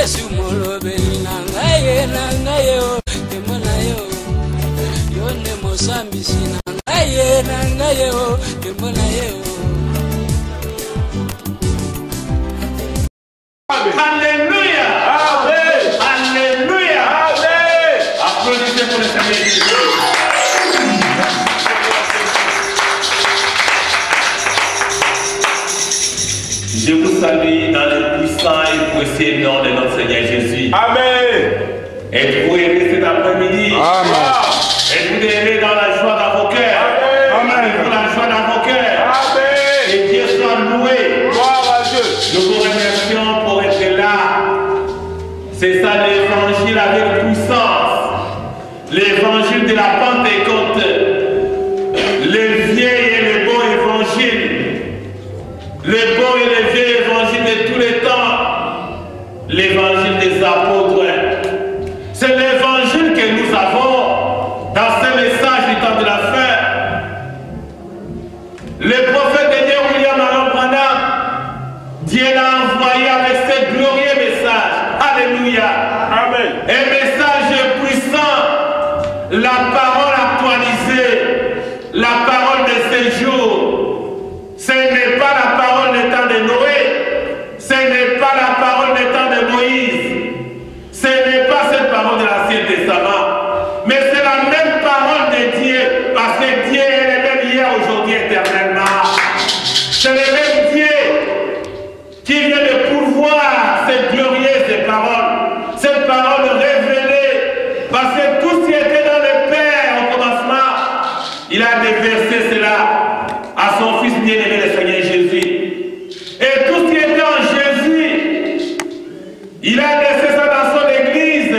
Yesu molobeli nangaye o temona yo yone mosambisi nangaye o temona yo. Alléluia. Amen. Alléluia. Amen. Applaudissez pour le Seigneur Jésus. Je vous salue dans le puissant et précieux nom de notre Seigneur Jésus. Amen. Êtes-vous aimés cet après-midi? Amen. Êtes-vous aimés dans la joie dans vos cœurs? Amen. Êtes-vous la joie dans vos cœurs? Amen. Et Dieu soit loué. Gloire à Dieu. Nous vous remercions pour être là. C'est ça l'évangile avec puissance. L'évangile de la Pentecôte. Le vieil et le bon évangile. Le bon et le vieux évangile de tous les temps. L'évangile des apôtres. C'est l'évangile que nous avons dans ce message du temps de la fin. Le prophète de Dieu William Marion Branham, Dieu l'a envoyé avec ce glorieux message. Alléluia. Amen. Un message puissant. La parole actualisée. La parole de ces jours. Ce n'est pas la parole du temps de Noé. Ce n'est pas la parole du temps de Moïse. Ce n'est pas cette parole de l'Ancien Testament. Mais c'est la même parole de Dieu. Parce que Dieu est le même hier, aujourd'hui, éternellement. C'est le même Dieu qui vient de pourvoir cette glorieuse parole. Cette parole révélée. Parce que tout ce qui était dans le Père au commencement, il a déversé cela à son Fils bien-aimé, le Seigneur Jésus. Et tout ce qui était en Jésus, il a laissé ça dans son Église.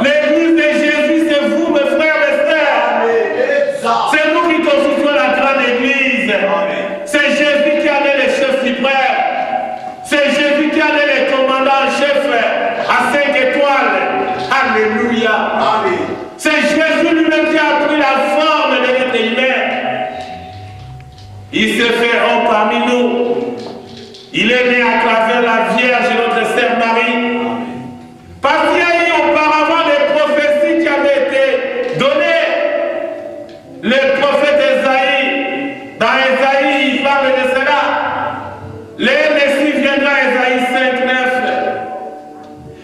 L'Église de Jésus, c'est vous, mes frères, mes sœurs. C'est nous qui constituons la grande Église. C'est Jésus qui a donné les chefs suprêmes. C'est Jésus qui a donné les commandants en chef à 5 étoiles. Alléluia. C'est Jésus lui-même qui a pris la forme de l'être humain. Il se fait homme parmi nous. Il est né à travers la Vierge, notre Sœur Marie. Parce qu'il y a eu auparavant des prophéties qui avaient été données. Le prophète Esaïe, dans Esaïe, il parle de cela. Le Messie viendra à Esaïe 5, 9.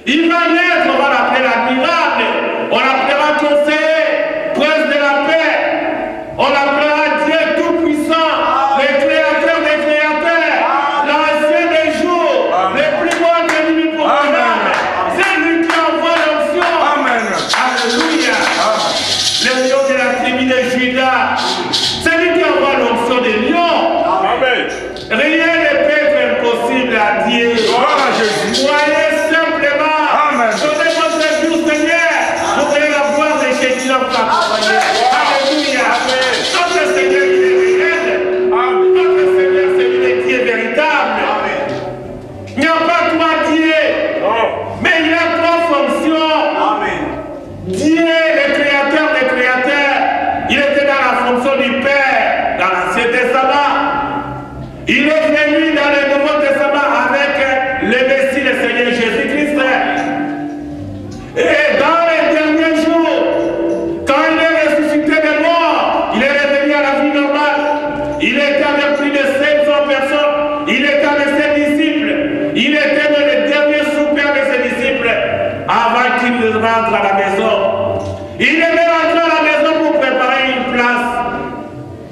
Il va naître, on va l'appeler l'admirable. On l'appellera conseiller, prince de la paix. On l'appellera Dieu tout-puissant, le créateur des créateurs, l'ancien des jours, le plus bon de l'univers pour nous. C'est lui qui envoie l'onction. Alléluia. Le lion de la tribu de Judas. C'est lui qui envoie l'onction des lions. Rien ne peut être impossible à Dieu. Croyez simplement. Donnez votre vie au Seigneur. Vous verrez la gloire de Jésus qui nous accompagner. Alléluia. Notre Seigneur, il est réel. Notre Seigneur, c'est lui qui est véritable. Il n'y a pas trois dieux, mais il y a trois fonctions. Dieu, le créateur des créateurs, il était dans la fonction du Père, dans l'Ancien Testament. Il est venu dans le Nouveau Testament avec le Messie, le Seigneur Jésus-Christ. Et dans les derniers jours, quand il est ressuscité des morts, il est revenu à la vie normale. Il était avec plus de 500 personnes. Il était avec ses disciples. Il était dans le dernier souper avec ses disciples avant qu'il ne rentre à la maison. Il est même rentré à la maison pour préparer une place.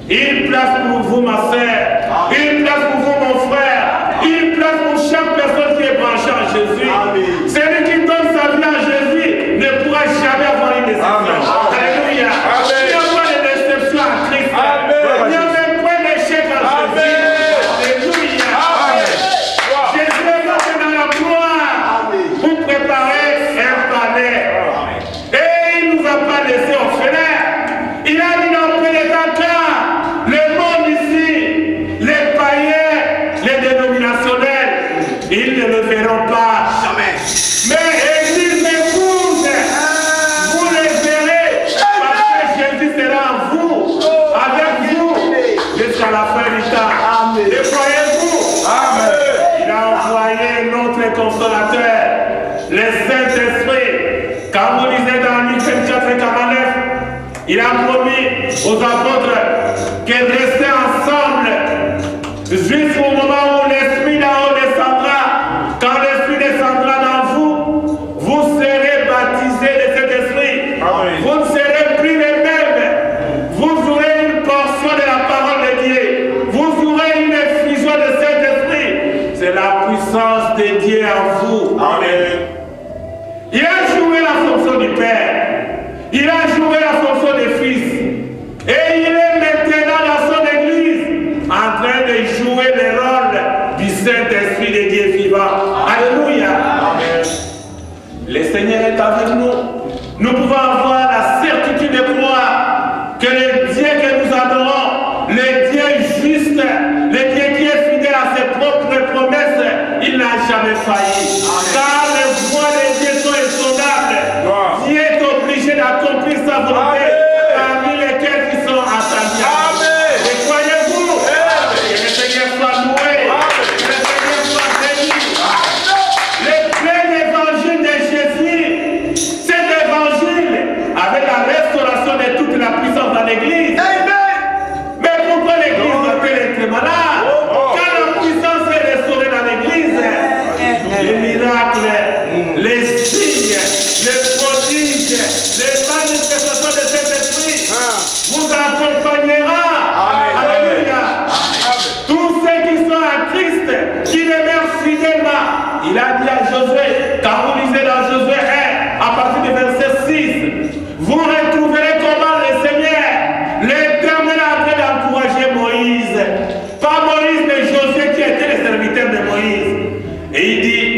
Une place pour vous, ma soeur. Une place pour vous, mon frère. Une place pour chaque personne qui est branchée en Jésus. Celui qui donne sa vie à Jésus ne pourra jamais avoir une déception. Alléluia. Il n'y a pas de déception en Christ. Il n'y a même pas d'échec en Jésus. Alléluia. Jésus est monté dans la gloire pour préparer un palais. Et il ne nous a pas laissé orphelins. Il a dit dans le prédicateur, le monde ici, les païens, les dénominationnels, ils ne le verront pas. Jamais. Mais Église épouse, vous les verrez, parce que Jésus sera en vous, avec vous, jusqu'à la fin du temps. Et croyez-vous, il a envoyé notre consolateur. le Saint-Esprit, quand vous lisez dans Luc 24:49, il a promis aux apôtres qu'ils restaient ensemble jusqu'au moment où l'Esprit d'en haut descendra. Quand l'Esprit descendra dans vous, vous serez baptisés de cet Esprit. Amen. Vous ne serez plus les mêmes. Vous aurez une portion de la parole de Dieu. Vous aurez une effusion de cet Esprit. C'est la puissance de Dieu en vous. Amen. Il a joué la fonction du Père. Il a joué la fonction du Fils. Et il est maintenant dans son église en train de jouer le rôle du Saint-Esprit de Dieu vivant. Alléluia. Amen. Le Seigneur est avec nous. Nous pouvons avoir la certitude de croire que le Dieu que nous adorons, le Dieu juste, le Dieu qui est fidèle à ses propres promesses, il n'a jamais failli. Car les voies de Dieu sont insondables. Dieu est obligé d'accomplir sa volonté parmi lesquels qui sont attendus. Amen. Et croyez-vous que le Seigneur soit loué, que le Seigneur soit béni. Le plein évangile de Jésus, cet évangile avec la restauration de toute la puissance dans l'église. Mais pourquoi l'église doit-elle être malade? Quand la puissance est restaurée dans l'église, les miracles, les signes, les prodiges, les manifestations de cet esprit vous accompagnera. Alléluia. Tous ceux qui sont en Christ, qui demeurent fidèlement. Il a dit à Josué, quand vous lisez dans Josué 1, à partir du verset 6, vous retrouverez comment le Seigneur, l'Éternel, a train d'encourager Moïse. Pas Moïse, mais Josué qui était le serviteur de Moïse. Et il dit,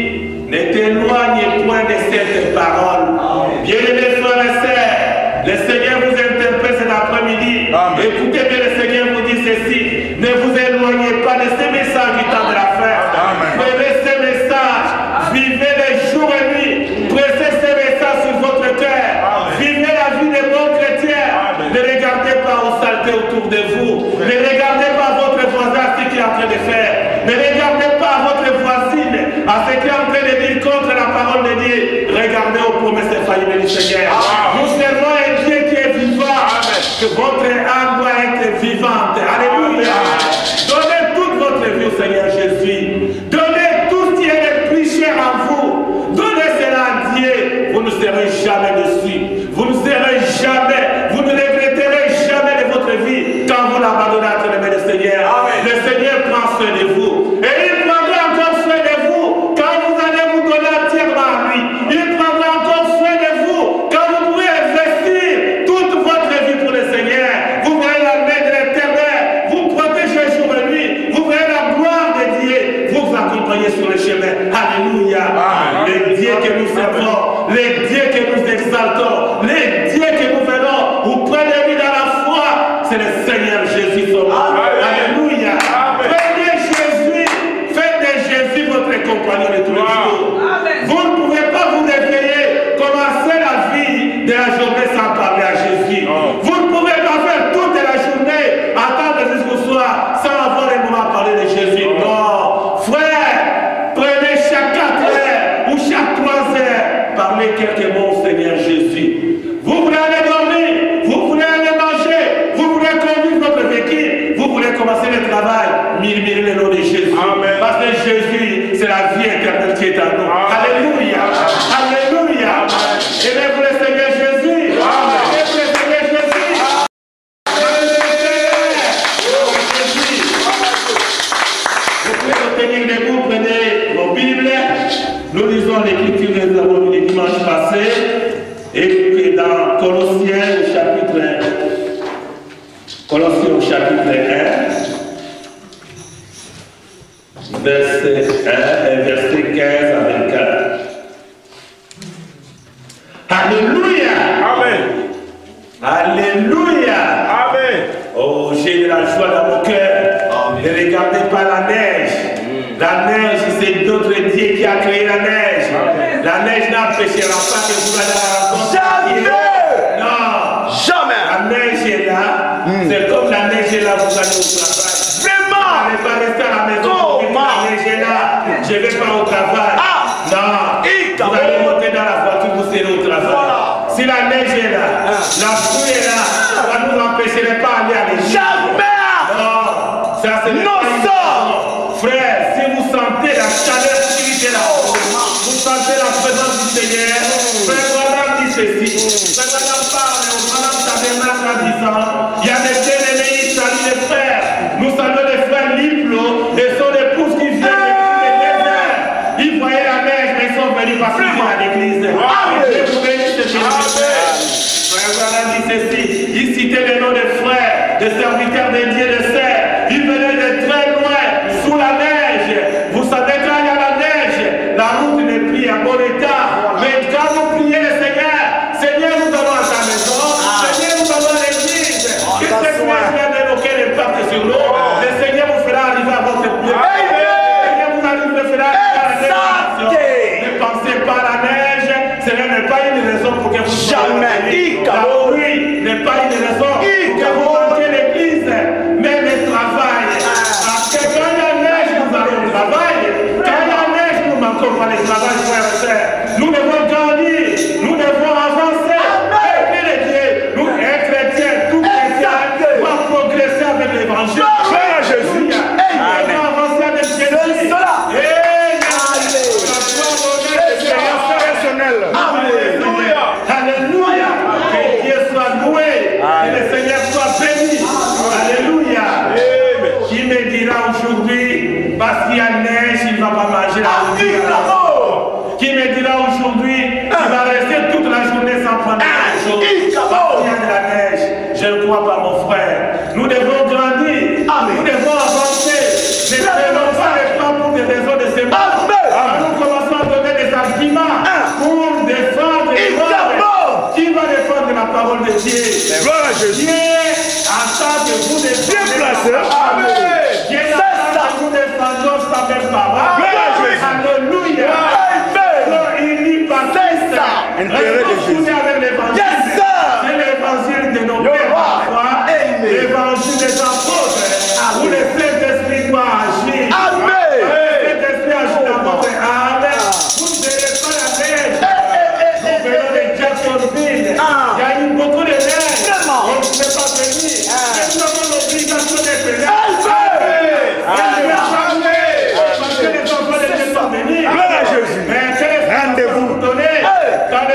ne t'éloigne point de cette parole. Bien-aimés frères et sœurs, le Seigneur vous interpelle cet après-midi. Écoutez bien, le Seigneur vous dit ceci. Ne vous éloignez pas de ces messages du temps de la fin. Prenez ces messages. Vivez les jours et nuits. Pressez ces messages sur votre cœur. Vivez la vie des bons chrétiens. Ne regardez pas aux saletés autour de vous. Ne regardez pas votre voisin ce qu'il est en train de faire. Ne regardez pas votre voisine à ce qu'il est en train de dire contre la parole de Dieu. Regardez aux promesses infaillibles du Seigneur. Nous servons un Dieu qui est vivant. Que votre âme doit être vivante. Alléluia. Donnez toute votre vie au Seigneur Jésus. Donnez tout ce qui est le plus cher à vous. Donnez cela à Dieu. Vous ne serez jamais dessus. Vous ne serez jamais. Vous ne regretterez jamais de votre vie quand vous l'abandonnez entre les mains du Seigneur. Le Seigneur prend soin de vous. Et il prendra encore soin de vous quand vous allez vous donner entièrement à lui. Il prendra encore soin de vous quand vous pourrez investir toute votre vie pour le Seigneur. Vous verrez la main de l'Éternel vous protéger jour et nuit. Vous verrez la gloire de Dieu vous accompagner sur le chemin. Alléluia. Le Dieu que nous servons, le Dieu que nous exaltons, le Dieu que nous venons auprès de lui dans la foi, c'est le Seigneur Jésus son nom. Alléluia. Prenez Jésus, faites de Jésus votre compagnon de tous les jours. Vous ne pouvez pas vous réveiller, commencer la vie de la journée sans parler à Jésus. Vous ne pouvez pas faire toute la journée, attendre jusqu'au soir, sans avoir un moment à parler de Jésus. Non. Frère, prenez chaque 4 heures ou chaque 3 heures, parlez quelques mots au Seigneur Jésus. Vous voulez aller dormir, vous voulez aller manger, vous voulez conduire votre véhicule, vous voulez commencer le travail, murmurez le nom de Jésus. Amen. Parce que Jésus, c'est la vie éternelle qui est à nous. Alléluia. Alléluia. Aimez-vous le Seigneur Jésus. Aimez-vous le Seigneur Jésus. Vous pouvez vous tenir debout, prenez vos Bibles. Nous lisons l'écriture que nous avons lu le dimanche passé. Et dans Colossiens au chapitre 1, verset 1 et verset 15 à 24. Alléluia. Amen. Alléluia. Amen. Oh, j'ai de la joie dans mon cœur. Ne regardez pas la neige. La neige, c'est d'autres dieux qui a créé la neige. Amen. La neige n'empêchera pas que vous allez à la rencontre. Jamais. Non. Jamais. La neige est là. C'est comme la neige est là, vous allez au travail. Vraiment. Vous n'allez pas rester à la maison. La neige est là. Je ne vais pas au travail. Non. Vous allez au La pluie est là. Ça ne nous empêcherait pas d'aller à l'église. Jamais. Non, ça c'est Non, ça. Frère, si vous sentez la chaleur spirituelle, vous sentez la présence du Seigneur, frère Branham dit ceci. Frère Branham parle au Branham Tabernacle en disant, il y a des bien-aimés, ils saluent les frères. Nous saluons les frères Liplo et son épouse qui viennent de l'église. Ils voyaient la neige, mais ils sont venus parce qu'ils viennent à l'église. Dieu vous bénisse, frère Branham dit ceci. Il citait les noms des frères, des serviteurs des dieux de serre. Ils venaient de très loin, sous la neige. Vous savez, quand il y a la neige, la route n'est plus à bon état. Mais quand vous priez le Seigneur, Seigneur, nous allons à ta maison. Seigneur, nous allons à l'église. Que cette neige n'ait aucun impact sur l'eau. Le Seigneur vous fera arriver à votre pied. Le Seigneur vous fera arriver à la destination. Ne pensez pas à la neige. Cela n'est pas une raison pour que vous Jamais. La pluie n'est pas une raison pour que vous manquez l'église, mais le travail. Parce que quand il y a neige, nous allons au travail. Quand il y a neige, nous ne manquons pas le travail, frères et sœurs. Nous devons grandir, nous devons avancer. Et Dieu, nous, un chrétien, tout chrétien, doit progresser avec l'évangile. Frère Jésus. Nous devons avancer avec Jésus. Alléluia. Que Dieu soit loué. Que le Seigneur soit béni. Alléluia. Qui me dira aujourd'hui, parce qu'il y a neige, il ne va pas manger la nourriture. Qui me dira aujourd'hui, il va rester toute la journée sans prendre quelque chose. Il y a de la neige. Je ne crois pas, mon frère. Nous devons grandir. Nous devons avancer. Ne prenons pas les pas pour des raisons de ce monde. Nous commençons à donner des arguments pour défendre les paroles. Qui va défendre la parole de Dieu? Dieu attend que vous défendez la parole. Dieu attend que nous défendons sa même parole. Alléluia. Il n'y pas ça. Restons avec l'évangile. C'est l'évangile de nos pères parfois. L'évangile des apôtres. Où le Saint-Esprit doit agir. Le Saint-Esprit agit dans votre âme. Vous ne verrez pas la neige. Nous venons de Jacksonville. Il y a eu beaucoup de neige. On ne peut pas venir. Mais nous avons l'obligation d'être là. Parce que les enfants ne peuvent pas venir. Mais quel est vous donnez dans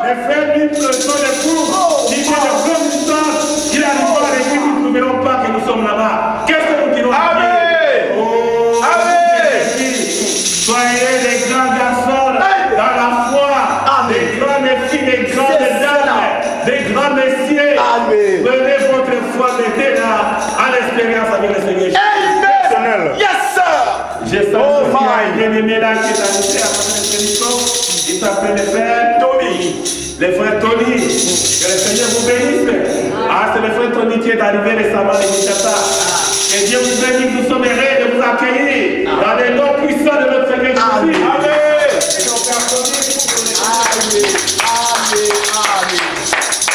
les frères libres sont les fous. Ils viennent de grande distance. Ils arrivent à l'église, ils ne trouveront pas que nous sommes là-bas. Qu'est-ce que nous dirons? Soyez des grands garçons dans la foi, des grandes filles, des grandes dames, des grands messieurs. Prenez votre foi, mettez-la à l'expérience avec le Seigneur. J'ai senti un bien-aimé là qui est arrivé à votre émission. Il s'appelle le frère Tony. Le frère Tony. Que le Seigneur vous bénisse. C'est le frère Tony qui est arrivé récemment à Kinshasa. Que Dieu vous bénisse. Nous sommes heureux de vous accueillir dans les noms puissants de notre Seigneur Jésus. Amen. Et donc, frère Tony,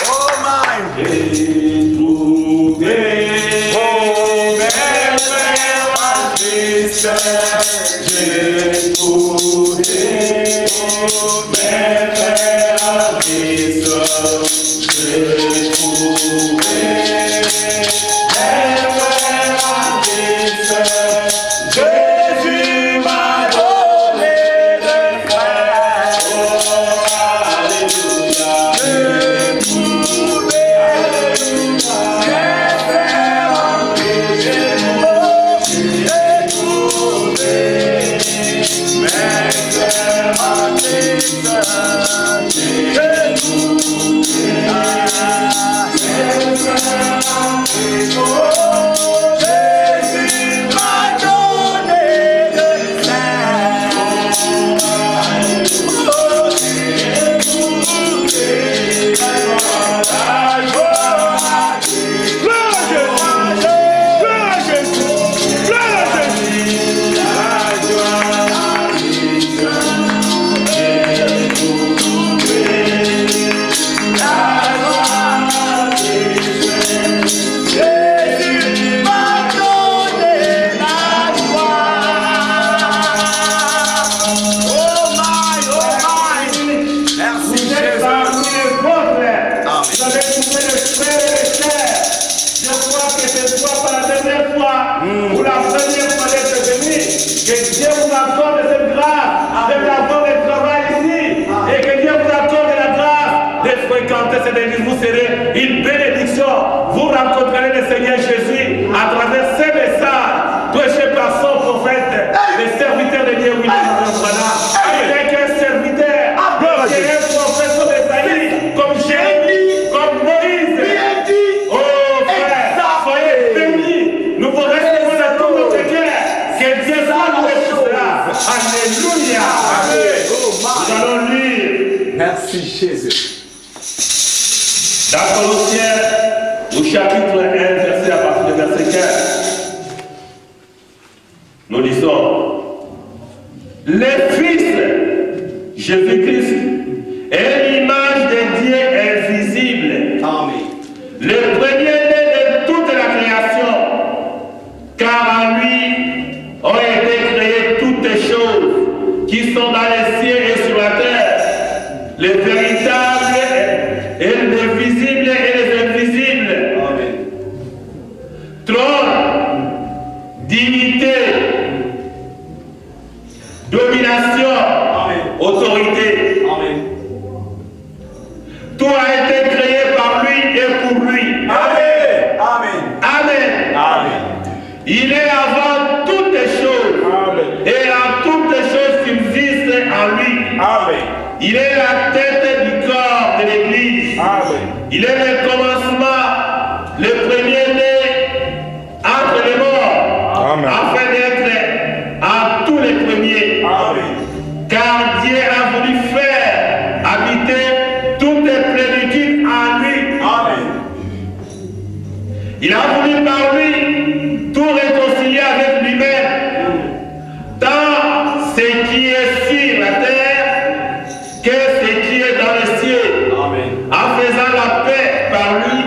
oh my. J'ai trouvé j'ai trouvé mes frères à Christ. J'ai trouvé mes frères à Christ. Alléluia. Nous allons lire. Merci Jésus. Dans Colossiens, au chapitre 1, verset à partir du verset 15. Nous lisons. Les fils, Jésus-Christ, est l'image des dieux invisibles. Amen. Le premier-né de toute la création, car en lui ont été créées toutes les choses qui sont dans les cieux et sur la terre, les véritables et les visibles et les invisibles. Amen. Trône, dignité, domination, Amen. autorité. Amen. Tout a été créé par lui et pour lui. Amen. Amen. Amen. Amen. Il est avant toutes les choses. Amen. Et en toutes les choses subsistent en lui. Amen. Il est la tête du corps de l'Église. Amen. Il est le commencement, le premier-né entre les morts, Amen. afin d'être en tous les premiers. Amen. Car Dieu a voulu faire habiter toutes les plénitudes en lui. Amen. Il a voulu par lui tout réconcilier avec lui-même, tant ce qui est sur la terre que ce qui est dans les cieux, Amen. en faisant la paix par lui,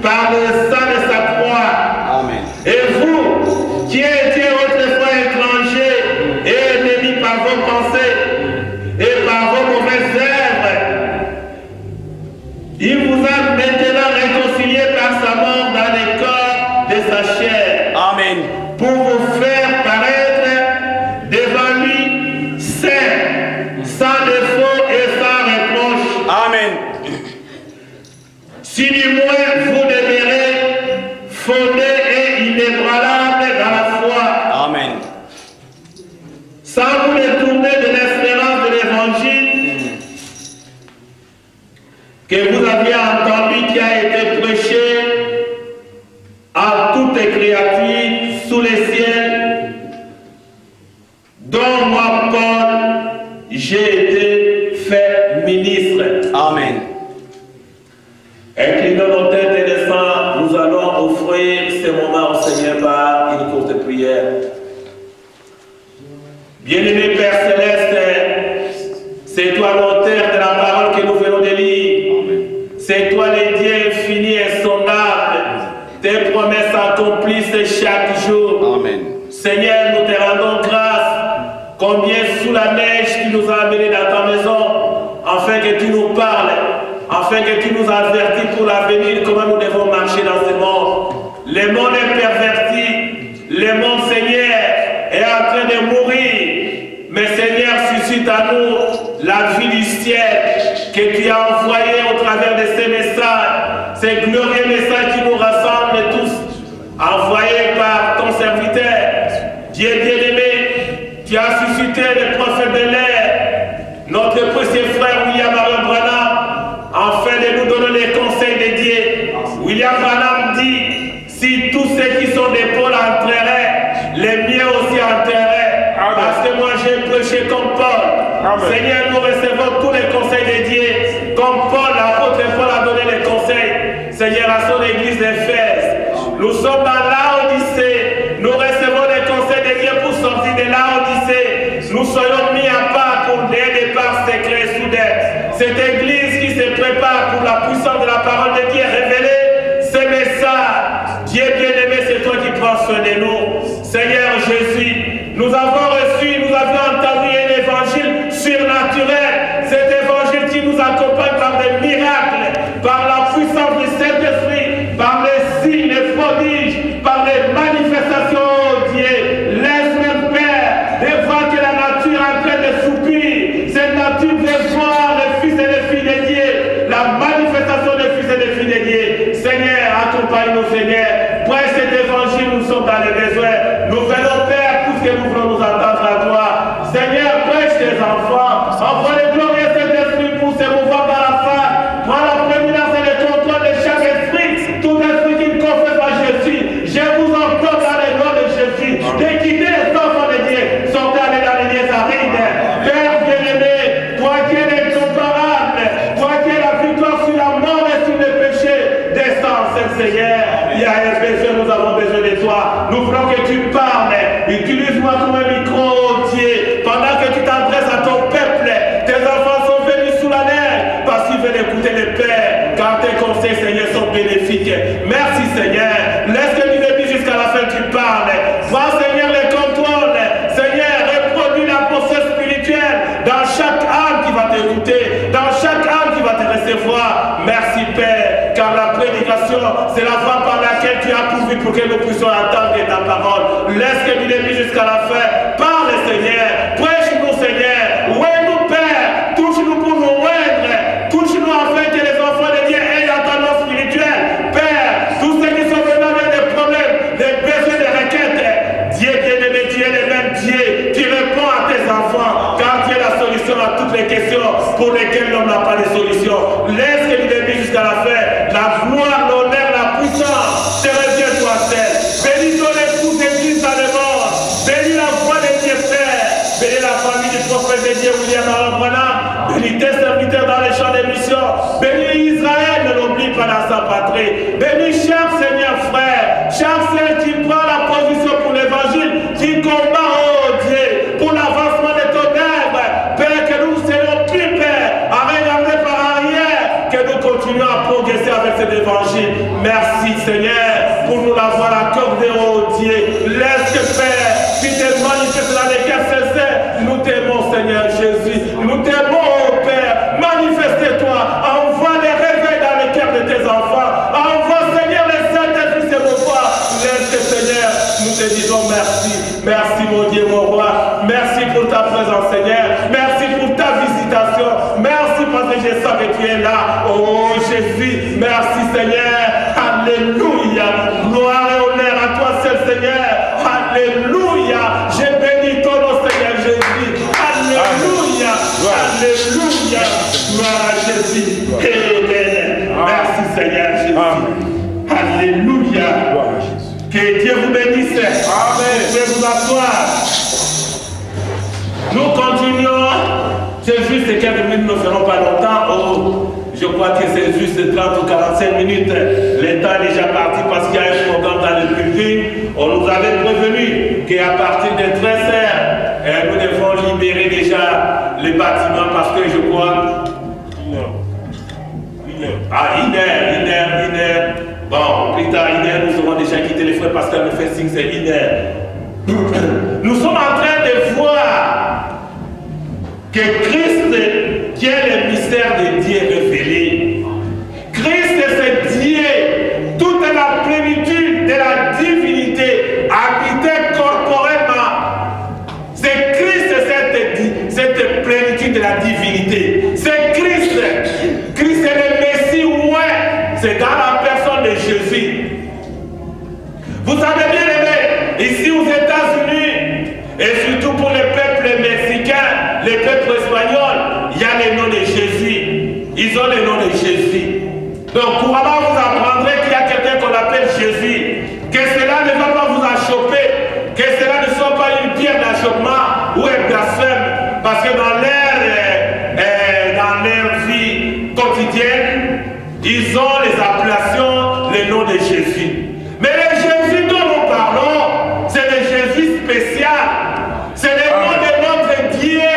par le sang de sa croix. Amen. Et vous, qui étiez autrefois étrangers et ennemis par vos pensées et par vos mauvaises œuvres, il vous a maintenant réconciliés par sa mort dans les corps de sa chair, Amen. pour vous faire paraître devant lui saint, sans défaut et sans reproche. Amen. Si du moins vous demeurez fondés et inébranlables dans la foi, Amen. sans vous détourner de l'espérance de l'évangile que vous aviez entendu, qui a été prêché à toutes les créatures sous les ciels, dont moi, Paul, j'ai été fait ministre. Amen. Inclinons nos têtes et descendons, nous allons offrir ce moment au Seigneur par une courte prière. Bien-aimé Père Céleste, c'est toi l'auteur de la parole que nous venons de lire. C'est toi le Dieu infini et insondable. Tes promesses accomplissent chaque jour. Amen. Seigneur, nous te rendons grâce. Combien sous la neige tu nous as amenés dans ta maison, afin que tu nous parles, afin que tu nous avertis pour l'avenir, comment nous devons marcher dans ce monde. Le monde est perverti. Le monde, Seigneur, est en train de mourir. Mais Seigneur, suscite à nous la vie du ciel que tu as envoyé au travers de ces messages, ces glorieux messages qui nous rassemblent tous, envoyés par ton serviteur. Dieu bien-aimé, tu as suscité les prophètes de l'air, notre précieux frère William Branham, afin de nous donner les conseils de Dieu. William Branham dit, si tous ceux qui sont des pôles enterrés, les miens aussi enterrés. Parce que moi j'ai prêché comme Paul. Amen. Seigneur, nous recevons tous les conseils de Dieu. Comme Paul, l'apôtre Paul a donné les conseils. Seigneur, à son église d'Éphèse. Nous sommes dans l'Odyssée. Nous recevons les conseils de Dieu pour sortir de l'Odyssée. Nous soyons mis à part pour des départs secrets et soudains. Cette église qui se prépare pour la puissance de la parole de Dieu révélée, ces messages. Dieu bien-aimé, c'est toi qui prends soin de nous. Seigneur Jésus, nous avons reçu, nous avions entendu un évangile surnaturel. Cet évangile qui nous accompagne par des miracles, par la puissance du Saint-Esprit, par les signes, les prodiges, par les manifestations, oh Dieu. Laisse-moi, Père, de voir que la nature est en train de soupir. Cette nature veut voir les fils et les filles de Dieu, la manifestation des fils et des filles de Dieu. Seigneur, accompagne-nous, Seigneur. Prêche cet évangile, nous sommes dans les besoins. Nous venons, Père, tout ce que nous voulons nous attendre à toi. Seigneur, prêche tes enfants. Envoie le glorieux Saint-Esprit pour se mouvoir dans la foi. Prends la prééminence et le contrôle de chaque esprit. Tout esprit qui me confesse à Jésus. Je vous entends dans le nom de Jésus. De quitter les enfants de Dieu. Sortez aller dans les lieux arides. C'est la voie par laquelle tu as pourvu pour que nous puissions entendre ta parole. Laisse que du début jusqu'à la fin. Parle, Seigneur. Prêche-nous, Seigneur. Ouais-nous, Père. Touche-nous pour nous oindre. Touche-nous afin que les enfants de Dieu aient l'entendement spirituel. Père, tous ceux qui sont venus avec des problèmes, des besoins, des requêtes, Dieu bien-aimé, tu es le même Dieu. Tu réponds à tes enfants, car tu es la solution à toutes les questions pour lesquelles l'homme n'a pas de solution. Laisse que du début jusqu'à la fin, la gloire, l'honneur, la puissance te revient toi seul. Bénis ton épouse église dans le monde. Bénis la voix de Dieu Père. Bénis la famille du prophète de Dieu William Aaron Branham. Bénis tes serviteurs dans les champs de mission. Bénis Israël, ne l'oublie pas dans sa patrie. Bénis chaque Seigneur frère, chaque sœur qui prend la position pour l'évangile, qui combat, oh Dieu, pour l'avancement de ton œuvre. Père, que nous soyons plus, Père, à regarder par arrière, que nous continuions à progresser avec cet évangile. Merci Seigneur pour nous l'avoir accordé, oh Dieu. Laisse que Père, tu te manifestes dans les cœurs sincères. Nous t'aimons Seigneur Jésus. Nous t'aimons, oh Père. Manifeste-toi. Envoie les réveils dans les cœurs de tes enfants. Envoie Seigneur les saints fils et vos voix. Laisse que Seigneur, nous te disons merci. Merci mon Dieu, mon roi. Merci pour ta présence Seigneur. Merci pour ta visitation. Merci parce que je sens que tu es là. Oh Jésus, merci Seigneur. Alléluia. Gloire et honneur à toi seul Seigneur. Alléluia. Je bénis ton nom Seigneur Jésus. Alléluia. Alléluia. Gloire à Jésus. Amen. Merci Seigneur Jésus. Alléluia. Que Dieu vous bénisse. Amen. Vous pouvez vous asseoir. Nous continuons. C'est juste quelques minutes, nous ne ferons pas longtemps. Oh, je crois que c'est juste 30 ou 45 minutes. Le temps est déjà parti parce qu'il y a un programme dans le building. On nous avait prévenu qu'à partir de 13h, nous devons libérer déjà le bâtiment parce que je crois. Une heure. Bon, plus tard, une heure, nous aurons déjà quitté les frères parce qu'elle me fait signe, c'est une heure. Nous sommes en train de voir que Christ, qui est le mystère de Dieu révélé. Christ, c'est Dieu, toute la plénitude de la divinité habitée corporellement. C'est Christ, cette plénitude de la divinité. C'est Christ. Christ est le Messie, ouais. C'est dans la personne de Jésus. Vous savez bien aimé, ici aux États-Unis, et surtout pour les peuples mexicains, les peuples espagnols, il y a le nom de Jésus. Ils ont le nom de Jésus. Donc couramment vous apprendrez qu'il y a quelqu'un qu'on appelle Jésus. Que cela ne va pas vous achoper, que cela ne soit pas une pierre d'achoppement ou un blasphème. Parce que dans leur vie quotidienne, ils ont les appellations, les noms de Jésus. Mais le Jésus dont nous parlons, c'est le Jésus spécial. C'est le nom de notre Dieu.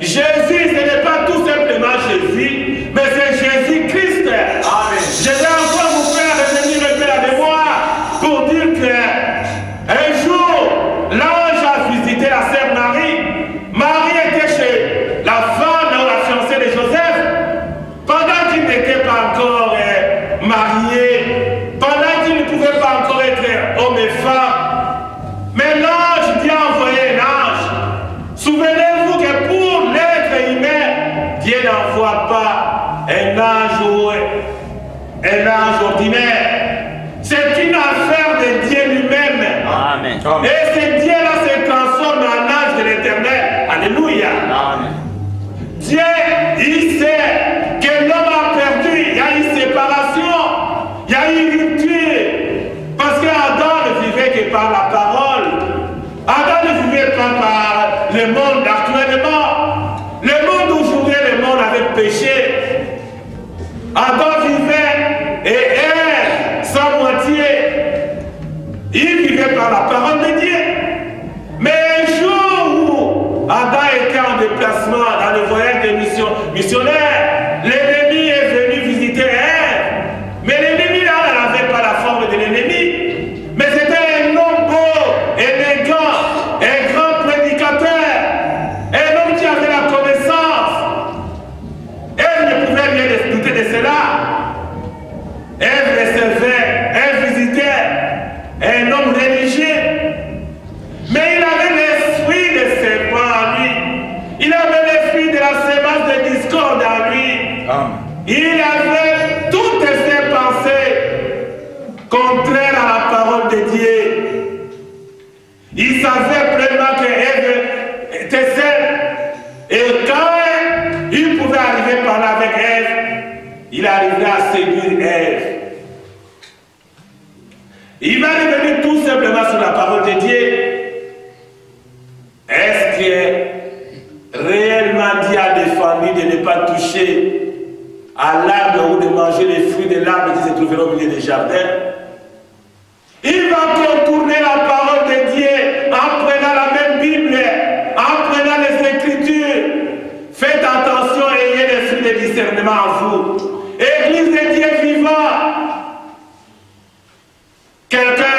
Jésus, ce n'est pas tout simplement Jésus, mais c'est Jésus-Christ. Je vais encore vous faire revenir un peu la mémoire pour dire qu'un jour, l'ange a visité la sœur Marie. Marie était chez la femme, la fiancée de Joseph, pendant qu'il n'était pas encore marié, pendant qu'il ne pouvait pas encore être homme et femme. Mais l'ange, Dieu a envoyé un ange. Souvenez-vous que pour l'être humain, Dieu n'envoie pas un ange ou un ange ordinaire. C'est une affaire de Dieu lui-même. Amen. Et ce Dieu-là se transforme en ange de l'éternel. Alléluia. Amen. Dieu, il sait que l'homme a perdu. Il y a une séparation. Il y a une rupture. Parce qu'Adam ne vivait que par la parole. Adam ne vivait pas par le monde actuellement. Le monde aujourd'hui, le monde avec péché. Adam vivait et Ève sans moitié. Il vivait par la parole de Dieu. Mais un jour où Adam était en déplacement dans le voyage de missionnaire, l'ennemi est venu visiter Ève. Mais l'ennemi là n'avait pas la forme de l'ennemi. Mais c'était un homme beau, élégant, un grand prédicateur, un homme qui avait la connaissance. Elle ne pouvait rien douter de cela. Elle recevait désordre en lui. Amen. Il avait toutes ses pensées contraires à la parole de Dieu. Il savait pleinement que Ève était saine. Et quand il pouvait arriver par là avec Ève, il arriverait à séduire Ève. Il va revenir tout simplement sur la parole de Dieu. Est-ce que réellement Dieu a défendu de ne pas toucher à l'arbre ou de manger les fruits de l'arbre qui se trouveront au milieu des jardins? Il va contourner la parole de Dieu en prenant la même Bible, en prenant les Écritures. Faites attention et ayez l'esprit de discernement en vous. Église de Dieu vivant. Quelqu'un,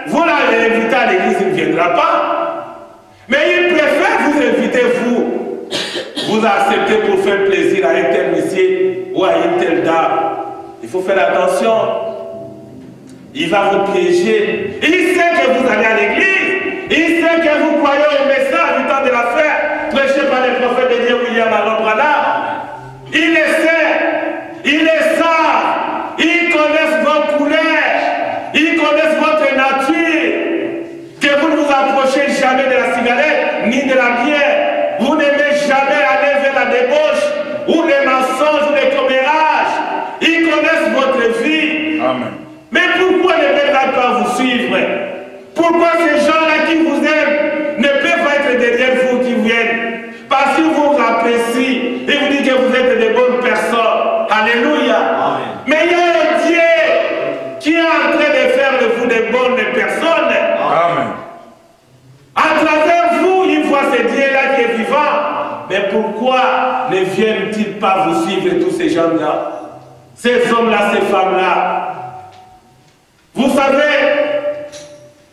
vous l'avez invité à l'église, il ne viendra pas. Mais il préfère vous inviter, vous accepter pour faire plaisir à un tel monsieur ou à une telle dame. Il faut faire attention. Il va vous piéger. Il sait que vous allez à l'église. Il sait que vous croyez au message du temps de la fête, prêché par le prophète de Dieu William Alombrana. Il le sait. Il le savent. Ils connaissent vos couleurs. Ils connaissent votre nature. Que vous ne vous approchez jamais de la cigarette ni de la bière. Vous n'aimez jamais aller vers la débauche ou les mensonges ou les commérages. Ils connaissent votre vie. Amen. Mais pourquoi ne peuvent pas vous suivre? Pourquoi ces gens-là qui vous aiment ne peuvent pas être derrière vous qui viennent? Parce qu'ils vous apprécient et vous disent que vous êtes des bonnes personnes. Alléluia. Amen. Mais il y a un Dieu qui est en train de faire de vous des bonnes personnes. Amen. À travers vous, il voit ce Dieu-là qui est vivant. Mais pourquoi ne viennent-ils pas vous suivre, tous ces gens-là? Ces hommes-là, ces femmes-là. Vous savez,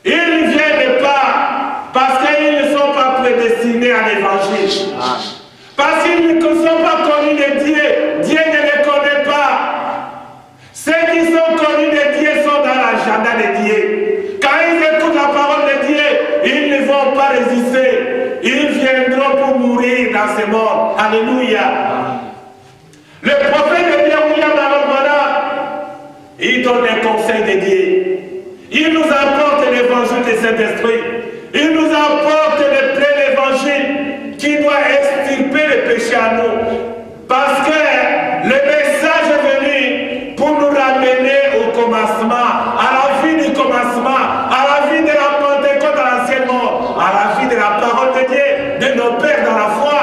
ils ne viennent pas parce qu'ils ne sont pas prédestinés à l'évangile. Parce qu'ils ne sont pas connus de Dieu. Dieu ne les connaît pas. Ceux qui sont connus de Dieu sont dans l'agenda de Dieu. Quand ils écoutent la parole de Dieu, ils ne vont pas résister. Ils viendront pour mourir dans ce monde. Alléluia. Le prophète de Dieu, William Alombrana, il donne les conseils de Dieu. Il nous apporte l'évangile de Saint-Esprit. Il nous apporte le plein évangile qui doit extirper le péché à nous. Parce que le message est venu pour nous ramener au commencement, à la vie du commencement, à la vie de la Pentecôte à l'ancien monde, à la vie de la parole de Dieu, de nos pères dans la foi.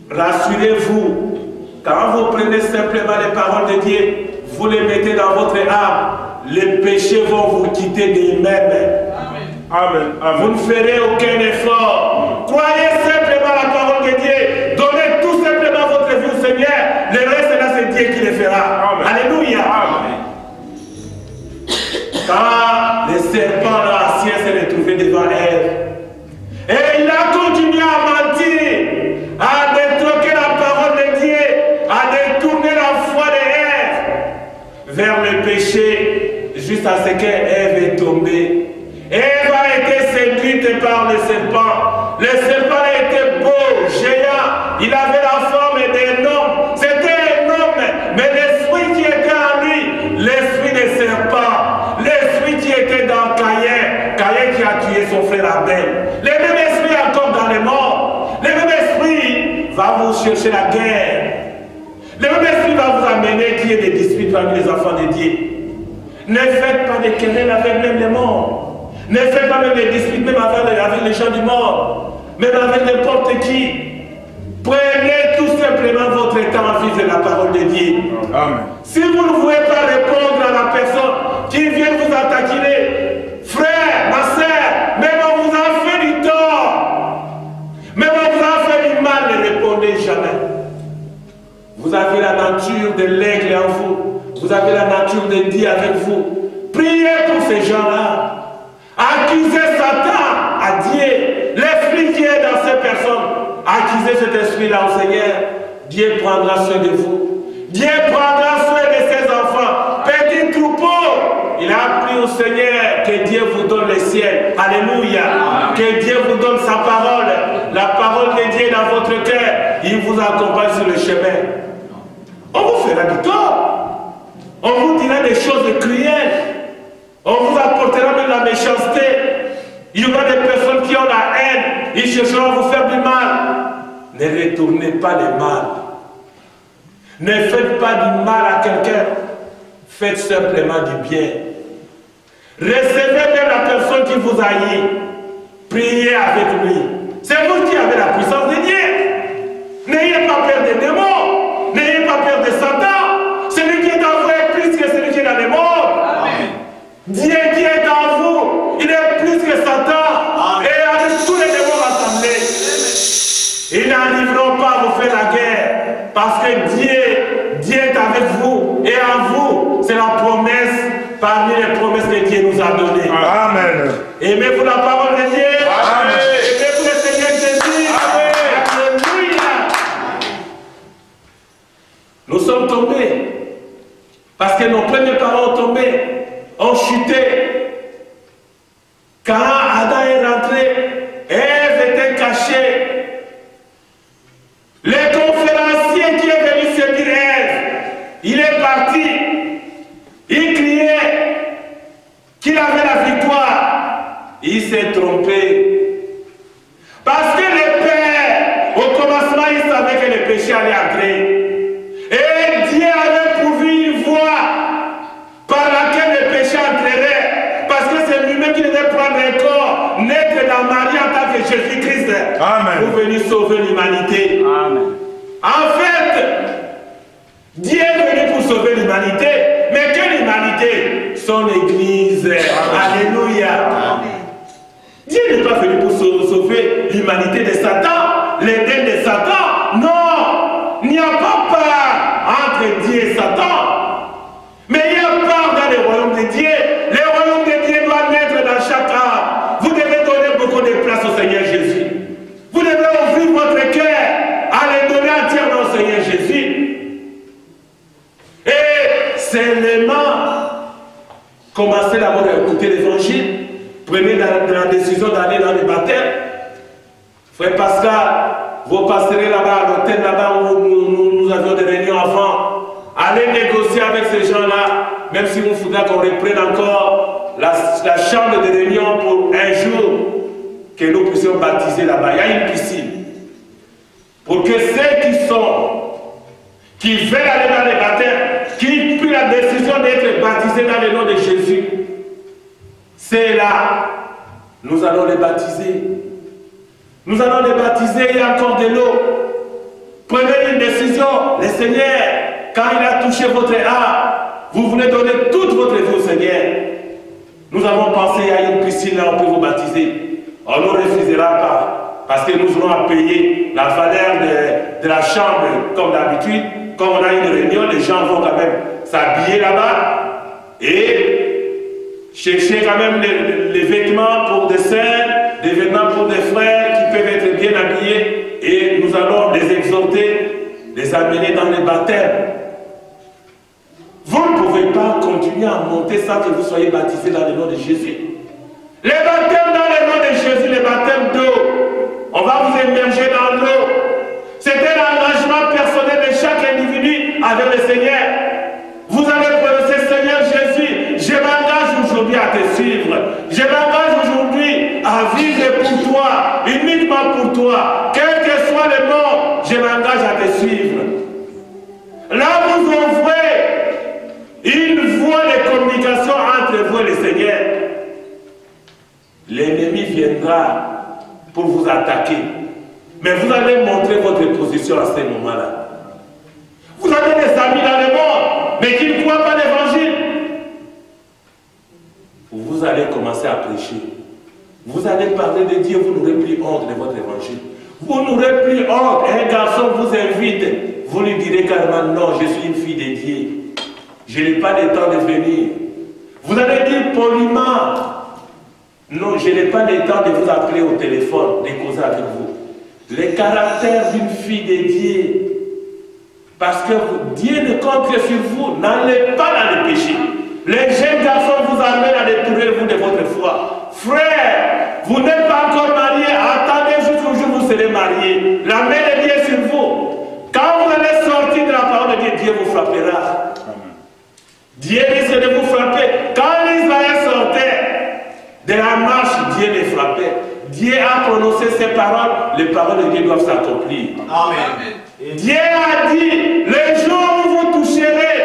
Rassurez-vous, quand vous prenez simplement les paroles de Dieu, vous les mettez dans votre âme, les péchés vont vous quitter d'eux-mêmes. Amen. Amen. Vous ne ferez aucun effort. Croyez simplement la parole de Dieu. Donnez tout simplement votre vie au Seigneur. Le reste, là, c'est Dieu qui le fera. Amen. Alléluia. Amen. Quand le serpent ancien s'est retrouvé devant Ève, et il a continué à mentir, à détroquer la parole de Dieu, à détourner la foi de Ève vers le péché, jusqu'à ce qu'Ève est tombée. Ève a été séduite par le serpent. Le serpent était beau, géant. Il avait la forme d'un homme. C'était un homme, mais l'esprit qui était en lui, l'esprit des serpents, l'esprit qui était dans Caïn, Caïn qui a tué son frère Abel. Le même esprit encore dans les morts. Le même esprit va vous chercher la guerre. Le même esprit va vous amener qu'il y ait des disputes parmi les enfants de Dieu. Ne faites pas de querelles avec même les morts. Ne faites pas même des disputes même avec les gens du monde. Même avec n'importe qui. Prenez tout simplement votre temps à vivre la parole de Dieu. Amen. Si vous ne voulez pas répondre à la personne qui vient vous attaquer, frère, ma soeur, même on vous a fait du tort, même on vous a fait du mal, ne répondez jamais. Vous avez la nature de l'aigle en vous. Vous avez la nature de Dieu avec vous. Priez pour ces gens-là. Accusez Satan à Dieu. L'esprit qui est dans ces personnes. Accusez cet esprit-là au Seigneur. Dieu prendra soin de vous. Dieu prendra soin de ses enfants. Petit troupeau. Il a pris au Seigneur que Dieu vous donne le ciel. Alléluia. Que Dieu vous donne sa parole. La parole de Dieu dans votre cœur. Il il vous accompagne sur le chemin. On vous fera du tort. On vous dira des choses cruelles. On vous apportera même la méchanceté. Il y aura des personnes qui ont la haine. Ils chercheront à vous faire du mal. Ne retournez pas le mal. Ne faites pas du mal à quelqu'un. Faites simplement du bien. Recevez même la personne qui vous haït. Priez avec lui. C'est vous qui avez la puissance de Dieu. N'ayez pas peur des démons. N'ayez pas peur de Satan. Celui qui est en vous est plus que celui qui est dans le monde. Amen. Dieu qui est en vous, il est plus que Satan. Amen. Et avec tous les démons rassemblés, ils n'arriveront pas à vous faire la guerre. Parce que Dieu est avec vous. Et en vous, c'est la promesse parmi les promesses que Dieu nous a données. Amen. Aimez-vous la parole de Dieu. Amen. Aimez-vous le Seigneur Jésus. Amen. Alléluia. Nous sommes tombés. Parce que nos premiers parents ont tombé, ont chuté. Quand Adam est rentré, Ève était cachée. Le conférencier qui est venu séduire Ève, il est parti. Il criait qu'il avait la victoire. Il s'est trompé. Parce que le Père, au commencement, il savait que le péché allait entrer. Et Dieu avait pourvu une voie par laquelle le péché entrerait. Parce que c'est lui-même qui devait prendre un corps, naître dans Marie en tant que Jésus-Christ. Pour venir sauver l'humanité. En fait, Dieu est venu pour sauver l'humanité. Mais quelle humanité? Son Église. Alléluia. Dieu n'est pas venu pour sauver l'humanité de Satan, l'Éden de Satan. Non, il n'y a pas part entre Dieu et Satan. Mais il y a part dans le royaume de Dieu. Le royaume de Dieu doit naître dans chaque âme. Vous devez donner beaucoup de place au Seigneur Jésus. Vous devez ouvrir votre cœur à le donner entièrement au Seigneur Jésus. Et seulement commencez d'abord à écouter l'évangile. Prenez la décision d'aller dans le baptême. Frère Pascal, vous passerez là-bas à l'hôtel, là-bas où nous avions des réunions avant. Allez négocier avec ces gens-là, même si vous faudra qu'on reprenne encore la chambre de réunion pour un jour, que nous puissions baptiser là-bas. Il y a une piscine. Pour que ceux qui veulent aller dans le baptême, qui prennent la décision d'être baptisés dans le nom de Jésus, c'est là, nous allons les baptiser. Nous allons les baptiser, il y a encore de l'eau. Prenez une décision, le Seigneur, quand il a touché votre âme, vous voulez donner toute votre vie au Seigneur. Nous avons pensé, il y a une piscine là, on peut vous baptiser. On ne refusera pas, parce que nous aurons à payer la valeur de la chambre, comme d'habitude. Comme on a une réunion, les gens vont quand même s'habiller là-bas et chercher quand même les vêtements pour des sœurs, des vêtements pour des frères qui peuvent être bien habillés, et nous allons les exhorter, les amener dans les baptêmes. Vous ne pouvez pas continuer à monter sans que vous soyez baptisés dans le nom de Jésus. Les baptêmes dans le nom de Jésus, les baptêmes d'eau, on va vous immerger dans l'eau. C'était l'engagement personnel de chaque individu avec le Seigneur. Vous allez prononcer, Seigneur Jésus, je m'engage aujourd'hui à te suivre. Je m'engage aujourd'hui à vivre pour toi, uniquement pour toi. Quel que soit le monde, je m'engage à te suivre. Là, vous ouvrez une voie de communication entre vous et le Seigneur. L'ennemi viendra pour vous attaquer. Mais vous allez montrer votre position à ce moment-là. Vous avez des amis dans le monde, mais qui ne croient pas l'évangile. Vous allez commencer à prêcher. Vous allez parler de Dieu, vous n'aurez plus honte de votre évangile. Vous n'aurez plus honte. Un garçon vous invite, vous lui direz carrément non, je suis une fille de Dieu. Je n'ai pas le temps de venir. Vous allez dire poliment, non, je n'ai pas le temps de vous appeler au téléphone, de causer avec vous. Le caractère d'une fille de Dieu, parce que Dieu ne compte que sur vous, n'allez pas dans le péché. Les jeunes garçons vous amènent à détourner vous de votre foi. Frère, vous n'êtes pas encore marié, attendez jusqu'au jour où vous serez mariés. La main de Dieu est sur vous. prononcé ces paroles, les paroles de Dieu doivent s'accomplir. Amen. Dieu a dit, les jours où vous toucherez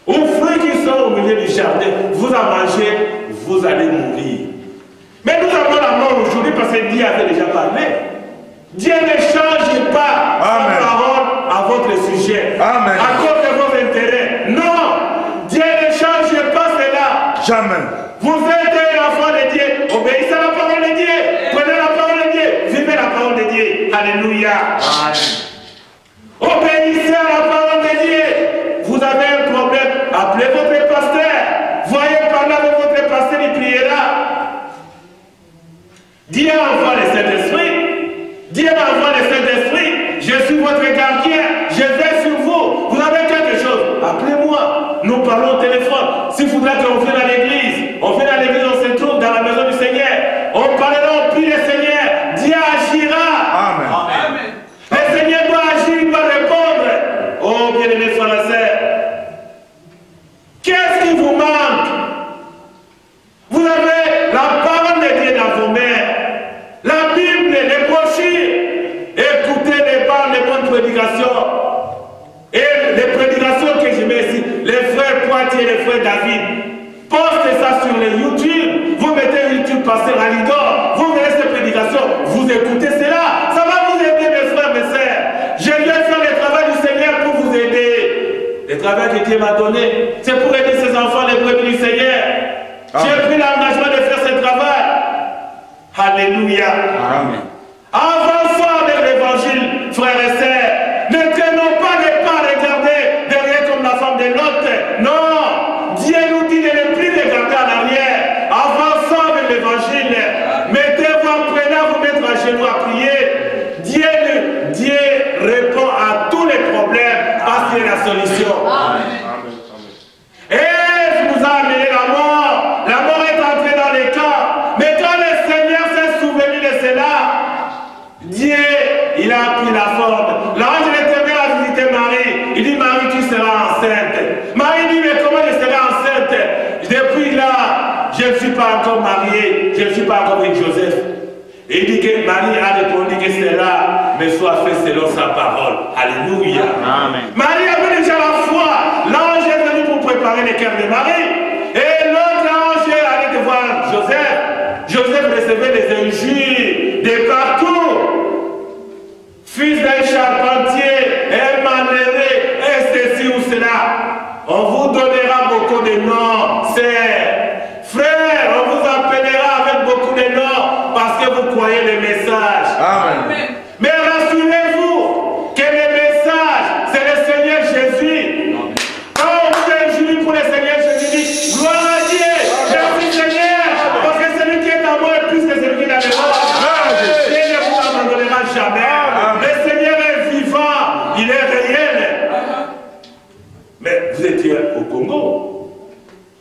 aux fruits qui sont au milieu du jardin, vous en mangez, vous allez mourir. Mais nous avons la mort aujourd'hui parce que Dieu avait déjà parlé. Dieu ne change pas sa parole à votre sujet, Amen. à cause de vos intérêts. Non, Dieu ne change pas cela. Jamais. Vous êtes un enfant de Dieu, obéissez à la parole de Dieu, prenez la parole de Dieu, vivez la parole de Dieu. Alléluia. Amen. Obéissez à la parole de Dieu. Vous avez un problème, appelez votre pasteur. Voyez parler avec votre pasteur, il priera. Dieu envoie le Saint-Esprit. Dieu m'envoie le Saint-Esprit. Je suis votre gardien. Je vais sur vous. Vous avez quelque chose, appelez-moi. Nous parlons au téléphone. S'il faudra qu'on vienne à l'église, on vient à l'église, on se trouve dans la maison du Seigneur. On parlera, on prie le Seigneur. Dieu agira. Amen. Amen. Le Seigneur doit agir, il doit répondre. Oh, bien-aimés frères et sœurs, qu'est-ce qui vous manque? Vous avez la parole de Dieu dans vos mains, la Bible, les brochures. Écoutez les bonnes prédications. Et les prédications que je mets ici, les frères Poitiers et les frères David, postez ça sur le YouTube. Vous mettez YouTube Pasteur Alidor, vous verrez ces prédications, vous écoutez cela. Ça va vous aider, mes frères, mes sœurs. Je viens faire le travail du Seigneur pour vous aider. Le travail que Dieu m'a donné, c'est pour aider ses enfants, les brebis du Seigneur. J'ai pris l'engagement de faire ce travail. Alléluia. Amen. Avançons avec l'évangile, frères et sœurs. Ne traînons pas les pas à regarder derrière comme la femme de Lot. Non. Dieu nous dit de ne plus regarder en arrière. Avançons avec l'évangile. Mettez-vous en prenant, vous mettre à genoux à prier. Dieu répond à tous les problèmes parce qu'il est la solution. Amen. Et il nous a amené la mort. La mort est entrée dans les camps. Mais quand le Seigneur s'est souvenu de cela, Dieu, il a pris la forme. L'ange de l'Éternel a visité Marie. Il dit, Marie, tu seras enceinte. Marie dit, mais comment je serai enceinte? Depuis là, je ne suis pas encore mariée. Je ne suis pas encore avec Joseph. Et il dit que Marie a répondu que cela me soit fait selon sa parole. Alléluia. Amen. Marie avait déjà la foi. L'ange est venu pour préparer le cœur de Marie. Et l'autre ange est allé voir Joseph. Joseph recevait des injures de partout. Fils d'un charpentier, un malheureux, et ceci ou cela. On vous donnera beaucoup de noms, frère, on vous appellera avec beaucoup de noms parce que vous croyez le message. Amen. Mais rassurez-vous que le message, c'est le Seigneur Jésus. Quand on vous injurie pour le Seigneur Jésus, dit gloire à Dieu, merci Seigneur, parce que celui qui est en moi est plus que celui qui est dans le monde. Dieu ne vous abandonnera jamais. Le Seigneur est vivant, il est réel. Mais vous étiez au Congo.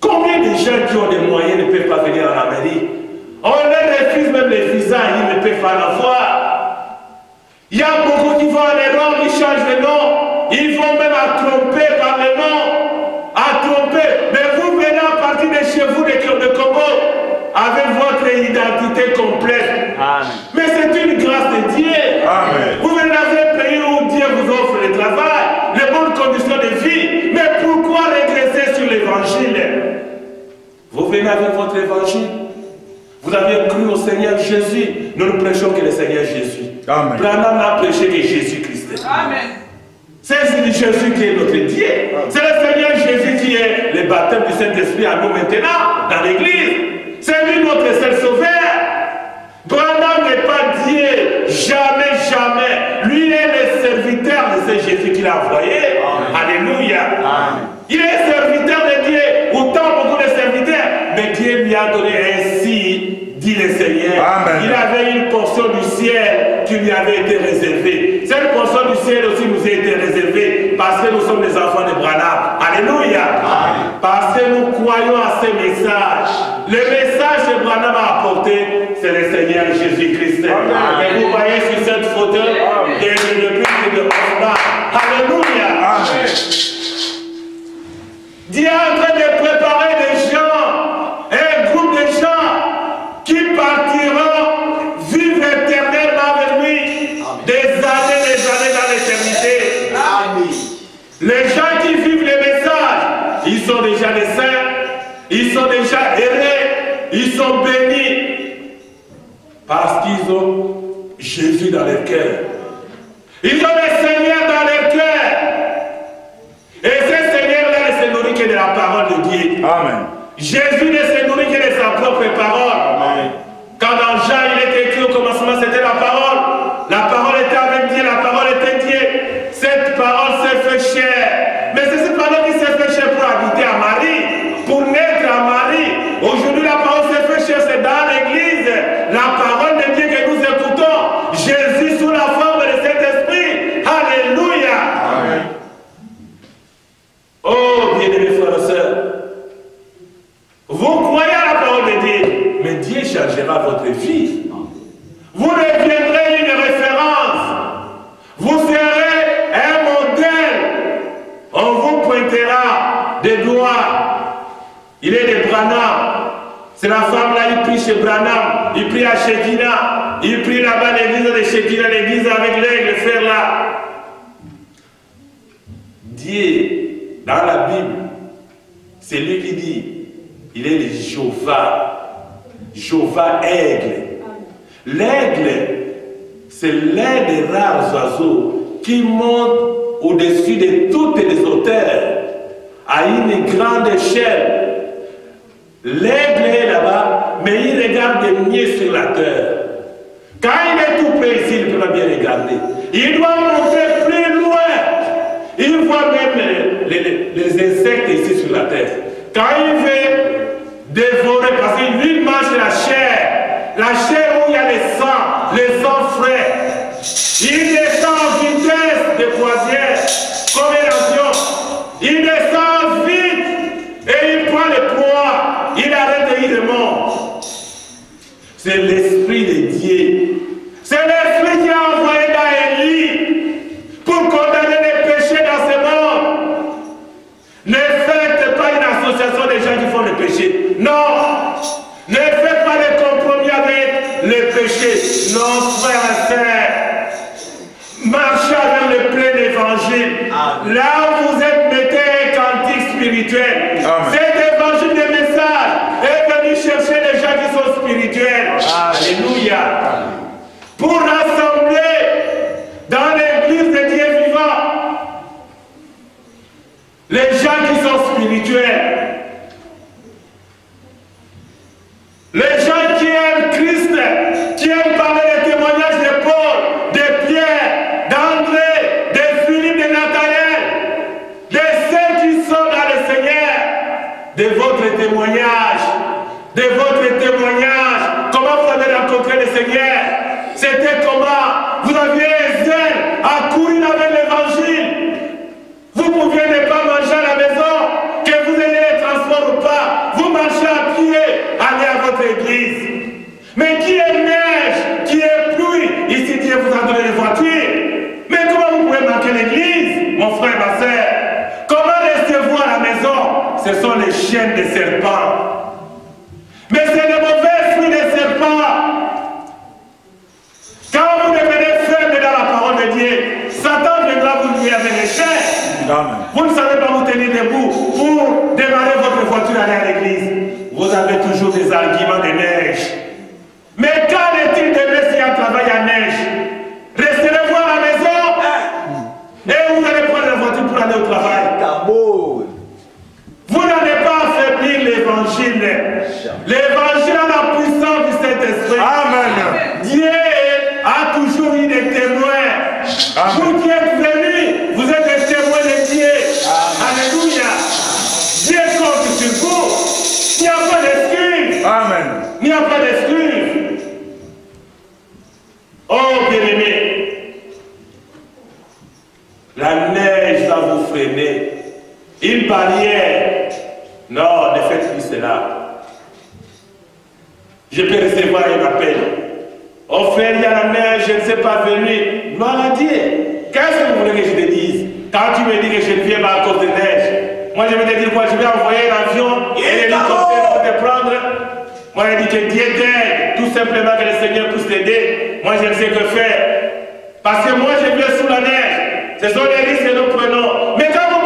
Combien de gens qui ont des moyens ne peuvent pas venir en Amérique? On leur refuse même les visas, ils ne peuvent pas l'avoir. Il y a beaucoup qui vont en Europe, ils changent de nom. Ils vont même à tromper par le nom. À tromper. Mais vous venez à partir de chez vous, de Congo, avec votre identité complète. Amen. Mais c'est une grâce de Dieu. Amen. Vous venez dans un pays où Dieu vous offre le travail, les bonnes conditions de vie. Mais pourquoi régresser sur l'évangile? Vous venez avec votre évangile. Vous avez cru au Seigneur Jésus. Nous ne prêchons que le Seigneur Jésus. Amen. Branham n'a prêché que Jésus-Christ. Amen. C'est Jésus qui est notre Dieu. C'est le Seigneur Jésus qui est le baptême du Saint-Esprit à nous maintenant, dans l'église. C'est lui notre seul sauveur. Branham n'est pas Dieu. Jamais, jamais. Lui est le serviteur de ce Jésus qu'il a envoyé. Alléluia. Amen. Il est serviteur de Dieu. Autant beaucoup de serviteurs. Mais Dieu lui a donné ainsi, dit le Seigneur. Amen. Il avait une portion du ciel qui lui avait été réservée. Cette portion du ciel aussi nous a été réservée parce que nous sommes des enfants de Branham. Alléluia. Amen. Parce que nous croyons à ces messages. Le message que Branham a apporté, c'est le Seigneur Jésus-Christ. Et vous voyez sur cette photo, il y a une buste de Osman. Alléluia. Amen. Dieu est en train de préparer des gens, un groupe de gens qui partiront vivre Les gens qui vivent les messages, ils sont déjà des saints, ils sont déjà errés, ils sont bénis. Parce qu'ils ont Jésus dans leur cœur. Ils ont le Seigneur dans leur cœur. Et ce Seigneur-là ne se nourrit que de la parole de Dieu. Amen. Jésus ne se nourrit que de sa propre parole. Amen. Quand dans Jean il était écrit au commencement, c'était la parole. La parole était avec Dieu, la parole était Dieu. Cette parole s'est fait chair. Mais c'est cette parole qui s'est fait chair pour habiter à Marie, pour naître à Marie. Aujourd'hui, la parole s'est fait chair, c'est dans l'église. La parole de Dieu que nous écoutons. Jésus sous la forme de cet esprit. Alléluia. Amen. Oh, bien-aimés frères et sœurs, vous croyez à la parole de Dieu, mais Dieu changera votre vie. Vous deviendrez une référence. Vous serez un modèle. On vous pointera des doigts. Il est de Branham. C'est la femme là, il prie chez Branham. Il prie à Shekinah. Il prie là-bas l'église de Shekinah, l'église avec l'aigle, le fer là. Dieu, dans la Bible, c'est lui qui dit, il est le Jéhovah. Jéhovah aigle. L'aigle, c'est l'un des rares oiseaux qui monte au-dessus de toutes les hauteurs, à une grande échelle. L'aigle est là-bas, mais il regarde mieux sur la terre. Quand il est tout près ici, il ne peut pas bien regarder. Il doit monter plus loin. Il voit même les insectes ici sur la terre. Quand il veut dévorer, parce qu'il mange la chair où il y a le sang frais. Il descend en vitesse de croisière, comme un avion. Il descend vite et il prend le poids. Il arrête et il remonte. C'est l'Esprit de Dieu. C'est l'Esprit qui a envoyé dans Élie pour condamner les péchés dans ce monde. Ne faites pas une association des gens qui font le péché. Non. Ne faites pas de compromis avec le péché. Non, frères et sœurs. Marchez avec le plein évangile. Là où vous êtes, mettez un cantique spirituel. Amen. Cet évangile de message est venu chercher les gens qui sont spirituels. Alléluia. Pour rassembler dans l'église de Dieu vivant les gens qui sont spirituels. Les gens qui aiment Christ, qui aiment parler des témoignages de Paul, de Pierre, d'André, de Philippe, de Nathanaël, de ceux qui sont dans le Seigneur, de votre témoignage, comment vous avez rencontré le Seigneur, c'était comment vous aviez un zèle à courir avec l'évangile. Vous pouviez ne pas manger à la maison, que vous ayez les transports ou pas, vous marchez à pied, allez à votre église. Mais qui est neige, qui est pluie, ici Dieu vous a donné les voitures. Mais comment vous pouvez manquer l'église, mon frère, ma soeur? Comment restez-vous à la maison? Ce sont les chaînes des serpents. Mais c'est le mauvais fruit des serpents. Quand vous devenez ferme dans la parole de Dieu, Satan viendra vous lier avec les chaînes. Amen. Vous ne savez pas vous tenir debout pour démarrer votre voiture et aller à l'église. Vous avez toujours des arguments de neige. Mais quand est-il de s'il y a un travail à neige? Resterez-vous à la maison et vous allez prendre la voiture pour aller au travail. Vous n'allez pas affaiblir l'évangile. L'évangile a la puissance du Saint-Esprit. Amen. Dieu a toujours eu des témoins. Amen. Vous qui êtes venus, vous êtes des témoins de Dieu. Amen. Alléluia. Dieu compte sur vous. Il n'y a pas d'excuse. Amen. Il n'y a pas d'excuse. Oh bien-aimé, la neige va vous freiner. Une barrière. Non, ne faites plus cela. Je peux recevoir un appel. Oh frère, il y a la neige, je ne sais pas venir. Gloire à Dieu. Qu'est-ce que vous voulez que je te dise? Quand tu me dis que je ne viens pas à cause de neige, moi je vais te dire quoi? Je vais envoyer un avion et l'hélicoptère pour te prendre. Moi je dis que Dieu t'aide, tout simplement que le Seigneur puisse t'aider. Moi je ne sais que faire. Parce que moi je viens sous la neige. Ce sont les risques que nous prenons. Mais quand vous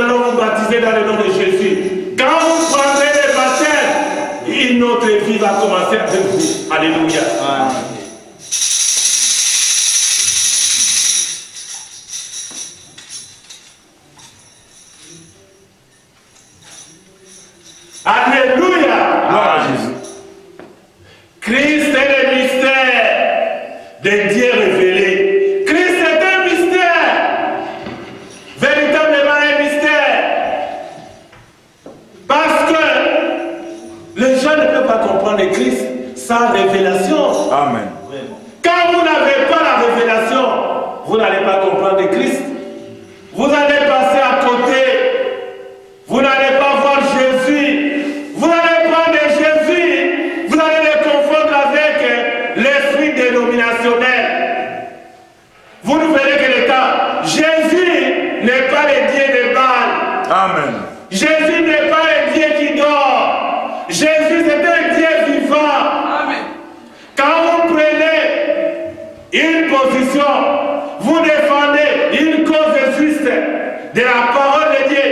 allons vous baptiser dans le nom de Jésus. Quand vous prendrez le baptême, une autre vie va commencer avec vous. Alléluia. Alléluia. Gloire à Jésus. Christ est le mystère de Dieu révélé. Christ est un mystère. Véritablement un mystère. Parce que les gens ne peuvent pas comprendre Christ sans révélation. Amen. Quand vous n'avez pas la révélation, vous n'allez pas comprendre Christ. Vous allez passer à côté. Vous n'allez pas voir Jésus. Vous allez prendre Jésus. Vous allez le confondre avec l'esprit dénominationnel. Vous ne verrez que le temps. Jésus n'est pas le Dieu de Baal. Amen. Jésus n'est pas un Dieu qui dort. Jésus c'est un Dieu vivant. Amen. Quand vous prenez une position, vous défendez une cause juste de la parole de Dieu,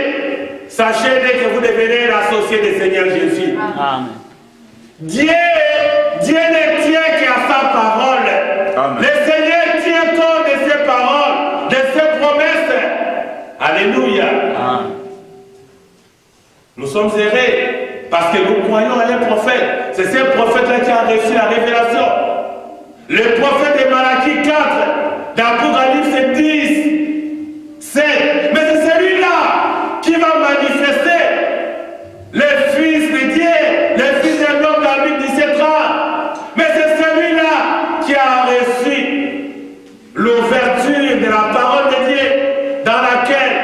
sachez que vous devenez l'associé du Seigneur Jésus. Amen. Dieu ne tient qu'à sa parole. Amen. Le Seigneur tient compte de ses paroles, de ses promesses. Alléluia. Amen. Nous sommes heureux parce que nous croyons à un prophète. C'est ce prophète-là qui a reçu la révélation. Le prophète de Malachie 4, d'Apocalypse 10, 7. Mais c'est celui-là qui va manifester le Fils de Dieu, le Fils de l'homme dans le 17 ans. Mais c'est celui-là qui a reçu l'ouverture de la parole de Dieu dans laquelle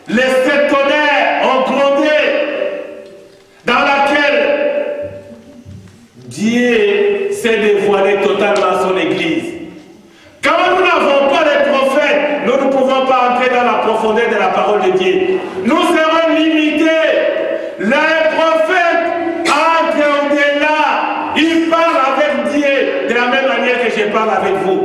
les sept tonnerres ont grondé, dans laquelle Dieu s'est dévoilé totalement à son Église. Quand nous n'avons pas de prophètes, nous ne pouvons pas entrer dans la profondeur de la parole de Dieu. Nous serons limités. Les prophètes entrent au-delà. Ils parlent avec Dieu de la même manière que je parle avec vous.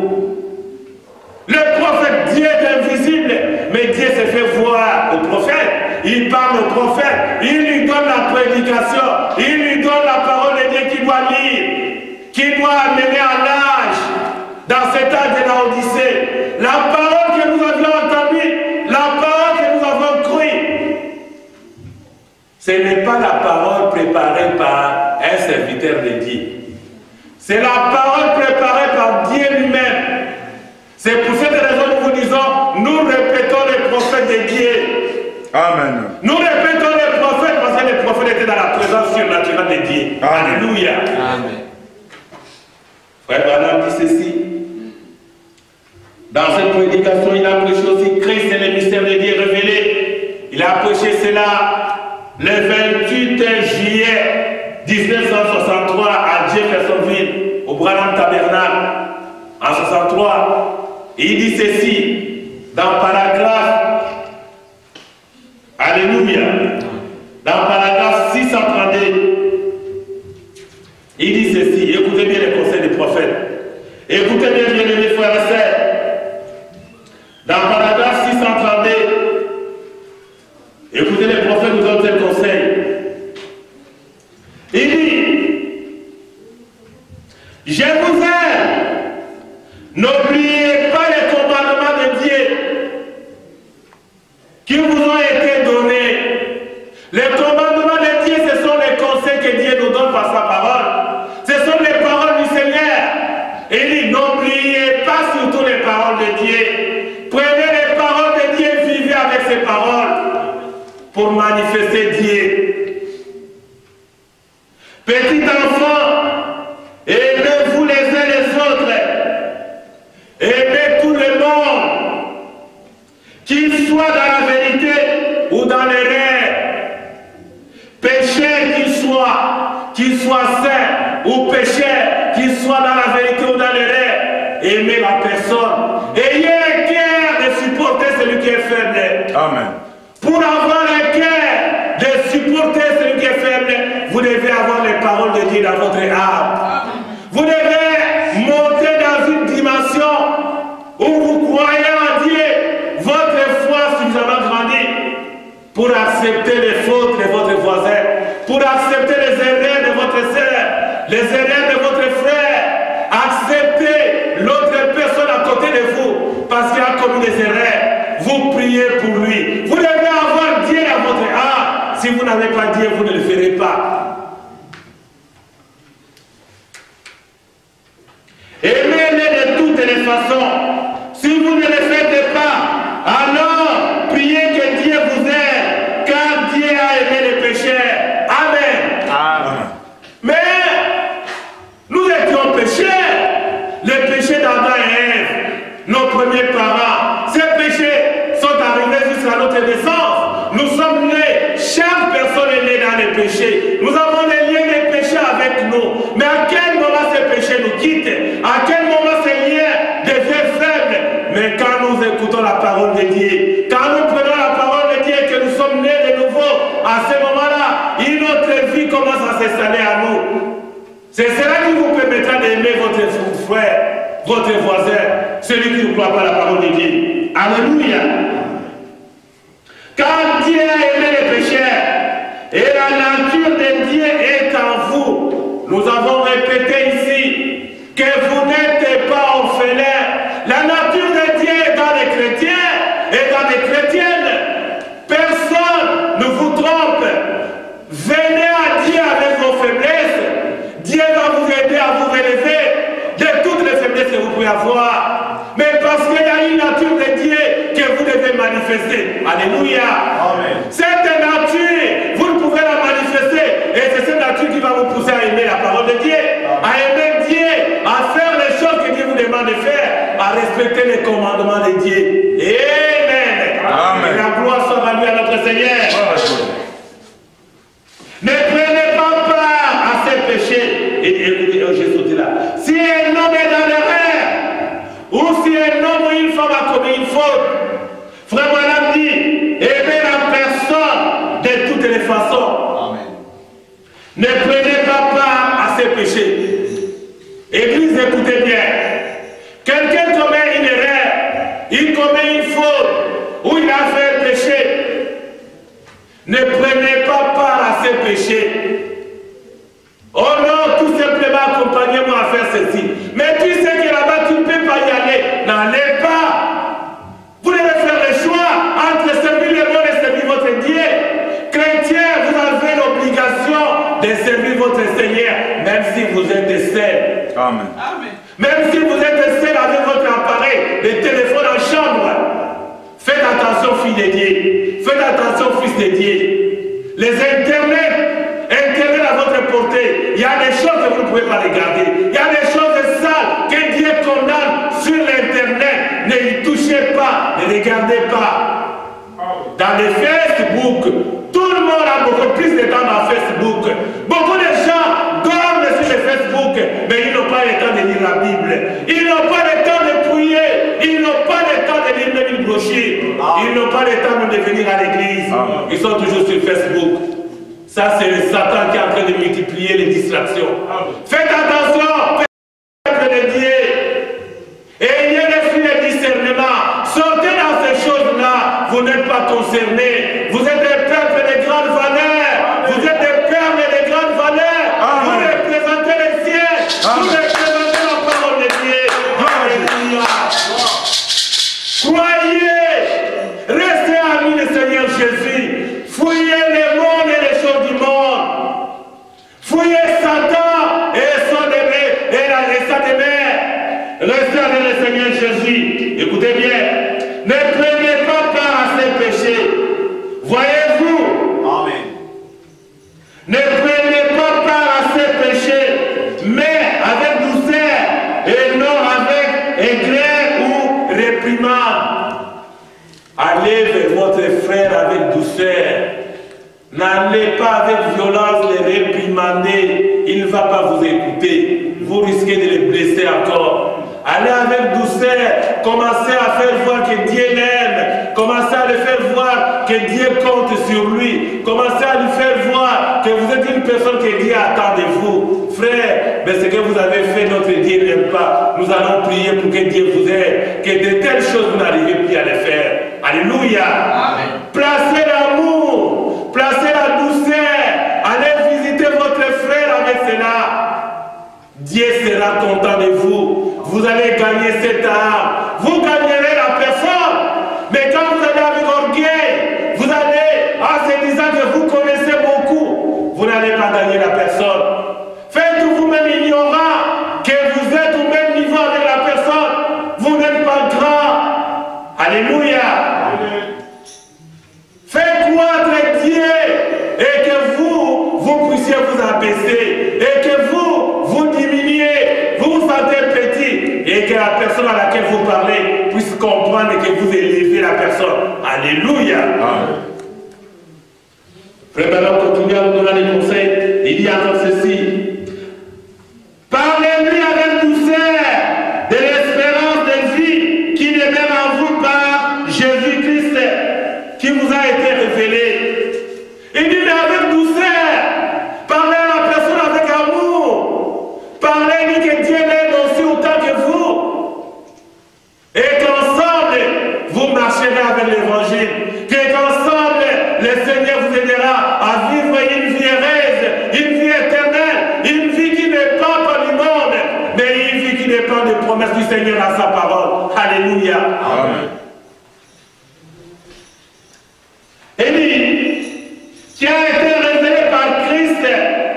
Le prophète, Dieu est invisible, mais Dieu se fait voir au prophète. Il parle au prophète, il lui donne la prédication, il lui donne la parole de Dieu qu'il doit lire, qu'il doit amener à l'âge, dans cet âge de la Odyssée. La parole que nous avions entendue, la parole que nous avons crue, ce n'est pas la parole préparée par un serviteur de Dieu. C'est la parole préparée par Dieu lui-même. C'est pour cette raison que nous vous disons, nous répétons les prophètes de Dieu. Amen. Nous répétons les prophètes parce que les prophètes étaient dans la présence surnaturelle de Dieu. Alléluia. Amen. Frère Branham dit ceci. Dans cette prédication, il a prêché aussi Christ et le mystère de Dieu révélé. Il a prêché cela le 28 juillet 1963 à Jeffersonville, au Branham Tabernacle. En 63, il dit ceci dans paragraphe, alléluia, dans paragraphe 632, il dit ceci, écoutez bien les conseils des prophètes, écoutez bien les frères et sœurs, dans paragraphe 632, écoutez les prophètes nous donnent tel conseil, il dit, je vous aime. N'oubliez pas les commandements de Dieu qui vous ont été donnés. Les commandements de Dieu, ce sont les conseils que Dieu nous donne par sa parole. Ce sont les paroles du Seigneur. Et il dit, n'oubliez pas surtout les paroles de Dieu. Prenez les paroles de Dieu, vivez avec ces paroles pour manifester Dieu. Petit enfant, aimez-vous les uns les autres. Aimez tout le monde, qu'il soit dans la vérité ou dans l'erreur. Pécheur qu'il soit saint ou pécheur qu'il soit dans la vérité ou dans l'erreur. Aimez la personne. Ayez un cœur de supporter celui qui est faible. Amen. Pour avoir un cœur de supporter celui qui est faible, vous devez avoir les paroles de Dieu dans votre âme. Vous devez monter dans une dimension où vous croyez en Dieu, votre foi suffisamment grandie. accepter les fautes de votre voisin, pour accepter les erreurs de votre sœur, les erreurs de votre frère. Acceptez l'autre personne à côté de vous parce qu'il a commis des erreurs. Vous priez pour lui. Vous devez avoir Dieu à votre âme. Si vous n'avez pas Dieu, vous ne le ferez pas. Aimez-les de toutes les façons. Si vous ne le faites pas, alors priez que Dieu vous aide, car Dieu a aimé les pécheurs. Amen. Amen. Mais nous étions pécheurs. Les péchés d'Adam et Ève, nos premiers parents, ces péchés sont arrivés jusqu'à notre naissance. Nous sommes nés, chaque personne est née dans les péchés. Nous avons les liens des péchés avec nous. Mais à quel moment ces péchés nous quittent? À quel moment ces liens deviennent faibles? Mais quand nous écoutons la parole de Dieu, quand nous prenons la parole de Dieu et que nous sommes nés de nouveau, à ce moment-là, notre vie commence à s'installer à nous. C'est cela qui vous permettra d'aimer votre frère, votre voisin, celui qui ne croit pas la parole de Dieu. Alléluia. Quand Dieu a aimé les pécheurs et la nature de Dieu est en vous, nous avons répété ici que vous n'êtes pas orphelins. La nature de Dieu est dans les chrétiens et dans les chrétiennes. Personne ne vous trompe. Venez à Dieu avec vos faiblesses. Dieu va vous aider à vous relever de toutes les faiblesses que vous pouvez avoir. Mais parce qu'il y a une nature de Dieu que vous devez manifester. Alléluia. Amen. Cette nature, vous ne pouvez la manifester. Et c'est cette nature qui va vous pousser à aimer la parole de Dieu. Amen. À aimer Dieu, à faire les choses que Dieu vous demande de faire, à respecter les commandements de Dieu. Amen. Amen. Et la gloire soit rendue à notre Seigneur. Amen. Ne prenez pas part à ces péchés. Et écoutez, j'ai sauté là. Si un homme est dans l'erreur, ou si un homme ou une femme a commis une faute, Frère Branham dit, aimez la personne de toutes les façons. Amen. Ne prenez pas part à ces péchés. Église, écoutez bien. Quelqu'un commet une erreur, il commet une faute, ou il a fait un péché. Ne prenez pas part à ces péchés. Oh non, tout simplement accompagnez-moi à faire ceci. Mais tu sais que là-bas tu ne peux pas y aller. N'allez pas. Vous devez faire le choix entre servir le monde et servir votre Dieu. Chrétiens, vous avez l'obligation de servir votre Seigneur, même si vous êtes seul. Amen. Amen. Même si vous êtes seul avec votre appareil de téléphone en chambre. Faites attention, fille de Dieu. Faites attention, fils de Dieu. Les internets à votre portée. Il y a des choses que vous ne pouvez pas regarder. Il y a des choses sales que Dieu condamne sur l'internet. Ne y touchez pas, ne regardez pas. Dans les Facebook, tout le monde a beaucoup plus de temps dans Facebook. Beaucoup de gens dorment sur le Facebook, mais ils n'ont pas le temps de lire la Bible. Ils n'ont pas le temps de prier. Ils n'ont pas le temps de lire même une brochure. Ils n'ont pas le temps de venir à l'église. Ils sont toujours sur Facebook. Ça, c'est le Satan qui est en train de multiplier les distractions. Faites attention, peuple de Dieu. Ayez l'esprit de discernement. Sortez dans ces choses-là. Vous n'êtes pas concernés. Vous êtes des peuples de grande valeur. Vous êtes des peuples de grande valeur. Vous représentez le ciel. Vous représentez la parole de Dieu. Alléluia. Croyez. Restez amis du Seigneur Jésus. Fouillez les mondes et les choses du monde. Fouillez Satan et sa demeure. Restez avec le Seigneur Jésus. Écoutez bien. Ne prenez pas part à ces péchés. Voyez-vous? Amen. Ne prenez pas part à ces péchés, mais avec douceur et non avec aigreur ou réprimande. Allez vers votre frère avec douceur. N'allez pas avec violence les réprimander. Il ne va pas vous écouter. Vous risquez de les blesser encore. Allez avec douceur. Commencez à faire voir que Dieu l'aime. Commencez à lui faire voir que Dieu compte sur lui. Commencez à lui faire voir que vous êtes une personne que Dieu attend de vous. Frère, mais ce que vous avez fait, notre Dieu n'aime pas. Nous allons prier pour que Dieu vous aide. Que de telles choses vous n'arrivez plus à les faire. Alléluia. Amen. Placez l'amour allez gagner cette âme. Vous gagnerez la personne. Mais quand vous allez avec orgueil, vous allez en se disant que vous connaissez beaucoup, vous n'allez pas gagner la personne. Faites vous-même ignorant que vous êtes au même niveau avec la personne. Vous n'êtes pas grand. Alléluia. Faites croître Dieu et que vous puissiez vous abaisser et que vous diminuez, vous vous sentez petit et que la personne à laquelle vous parlez puisse comprendre que vous élevez la personne. Alléluia. Frère Bernard continue à nous donner des conseils. Il y a encore ceci. Parlez-lui avec douceur de l'espérance de vie qui est même en vous par Jésus-Christ qui vous a été révélé. Il dit mais avec douceur. Parlez à la personne avec amour. Parlez-lui que Dieu l'aime aussi autant que vous. Et qu'ensemble, vous marcherez avec l'évangile. Qu'ensemble, le Seigneur vous aidera à vivre une vie heureuse, une vie éternelle, une vie qui n'est pas par le monde, mais une vie qui dépend des promesses du Seigneur à sa parole. Alléluia. Amen. Et dit, qui a été révélé par Christ,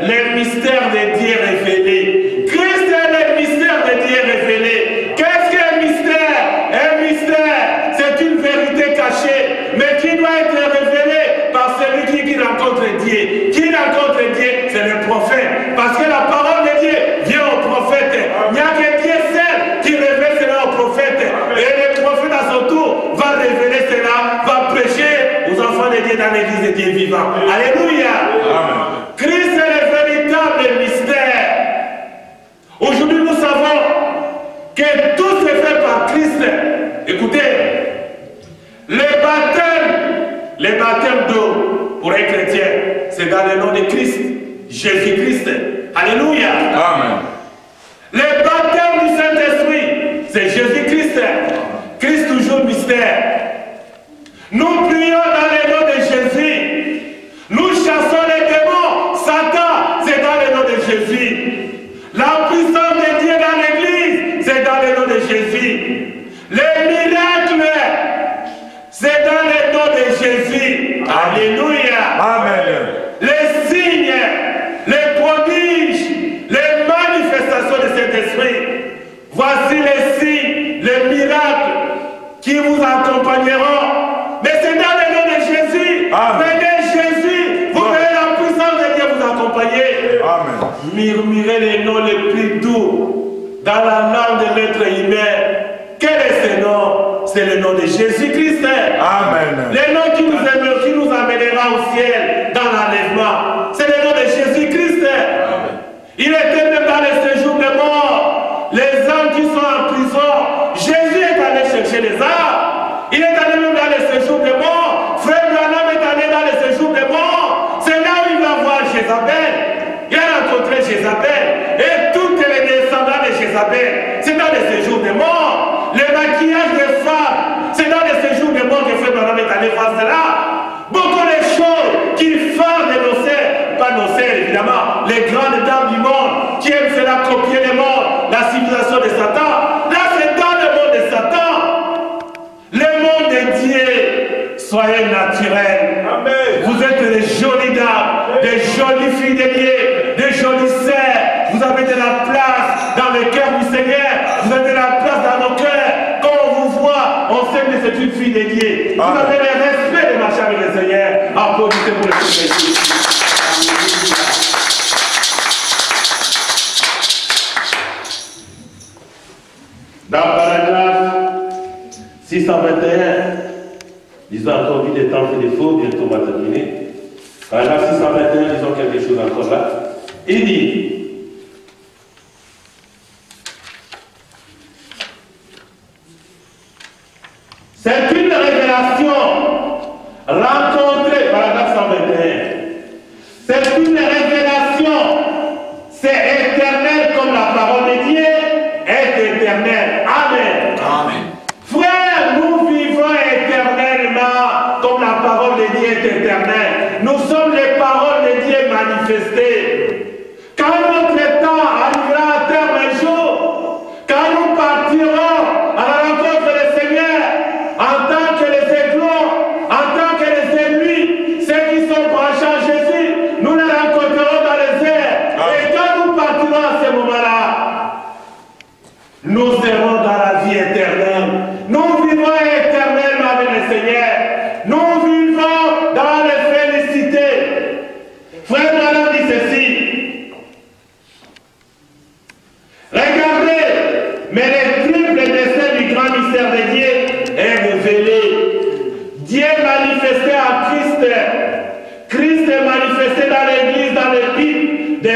les mystères de Dieu révélés. Christ est le mystère de Dieu révélé. Qu'est-ce qu'un mystère? Un mystère, c'est une vérité cachée, mais qui doit être révélée par celui qui rencontre Dieu. Qui rencontre Dieu? C'est le prophète. Parce que la parole de Dieu vient au prophète. Il n'y a que Dieu seul qui révèle cela au prophète. Et le prophète à son tour va révéler cela, va prêcher aux enfants de Dieu dans l'église de Dieu vivant. Alléluia. Amen. Christ est le véritable mystère. Aujourd'hui, nous savons que tout se fait par Christ. Écoutez, les baptêmes d'eau pour un chrétien, c'est dans le nom de Christ, Jésus-Christ. Alléluia. Amen. Le baptême du Saint-Esprit, c'est Jésus-Christ. Christ toujours mystère. Nous prions dans le nom de Jésus. Nous chassons les démons. Satan, c'est dans le nom de Jésus. La puissance de Dieu dans l'église, c'est dans le nom de Jésus. Les miracles, c'est dans le nom de Jésus. Alléluia. Amen. Les signes, les prodiges, les manifestations de cet esprit. Voici les signes, les miracles qui vous accompagneront. Mais c'est dans le nom de Jésus. Venez Jésus, vous verrez la puissance de Dieu vous accompagner. Amen. Murmurez les noms les plus doux dans la langue de l'être humain. Quel est ce nom? C'est le nom de Jésus-Christ. Amen. Le nom qui nous amènera au ciel dans l'enlèvement. C'est le nom de Jésus-Christ. Il était même dans les séjours de mort. Les âmes qui sont en prison. Jésus est allé chercher les âmes. Il est allé même dans les séjours de mort. Frère Branham est allé dans les séjours de mort. C'est là où il va voir Jézabel. Il a rencontré Jézabel. Et tous les descendants de Jézabel, c'est dans les séjours de mort. Le maquillage des femmes, c'est dans les séjours de mort que Frère Branham est allé voir cela. Beaucoup de choses qui font de nos sœurs, pas nos sœurs évidemment, les grandes dames du monde qui aiment cela copier les mondes, la civilisation de Satan. Là c'est dans le monde de Satan. Le monde de Dieu, soyez naturels. Amen. Vous êtes des jolies dames, des jolies filles de Dieu, des jolies sœurs. Vous avez de la place dans le cœur du Seigneur. Vous avez de la place dans nos cœurs. Quand on vous voit, on sait que c'est une fille de Dieu. Vous avez le respect de marcher avec le Seigneur. Applaudissez pour le Seigneur. Dans le paragraphe 621, disons encore vu des temps et des faux, bientôt on va terminer. Paragraphe 621, disons quelque chose encore là. Il dit, c'est une révélation rencontrée, paragraphe 121, c'est une révélation, c'est éternel comme la parole de Dieu est éternelle. Amen. Amen. Frères, nous vivons éternellement comme la parole de Dieu est éternelle. Nous sommes les paroles de Dieu manifestées. Quand notre temps arrivera à terme un jour, quand nous partirons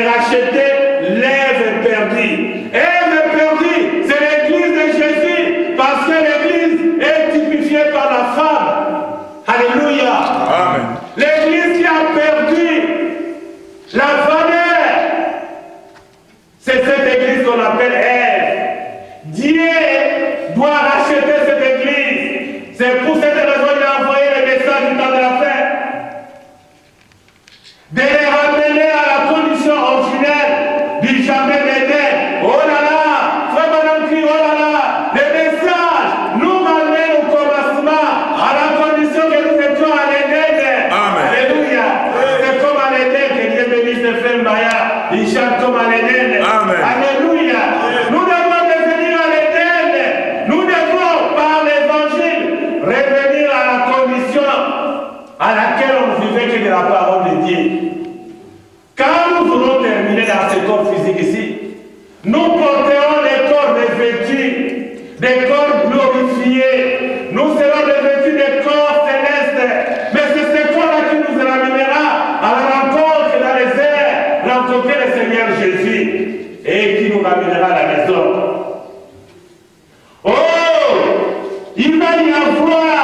racheter l'Ève perdue. Ève perdue, c'est l'église de Jésus, parce que l'église est typifiée par la femme. Alléluia. Amen. L'église qui a perdu la valeur, c'est cette église qu'on appelle Ève. Dieu doit racheter cette église. C'est pour cette raison qu'il a envoyé le message du temps de la fin. De les ramener à la condition originelle du jardin d'Éden. Oh là là, frère Madame crie, oh là là, le message nous ramène au commencement, à la condition que nous étions à l'Éden. Alléluia. C'est comme à l'Éden que Dieu bénisse les frères Maya. Ils chantent comme à l'Éden. Alléluia. Nous devons devenir à l'Éden. Nous devons, par l'évangile, revenir à la condition à laquelle on vivait que de la parole de Dieu. Quand nous aurons terminé dans ce corps physique ici, nous porterons les corps revêtus, des corps glorifiés. Nous serons revêtus des corps célestes. Mais c'est ce corps-là qui nous ramènera à la rencontre dans les airs, rencontrer le Seigneur Jésus, et qui nous ramènera à la maison. Oh, il va y avoir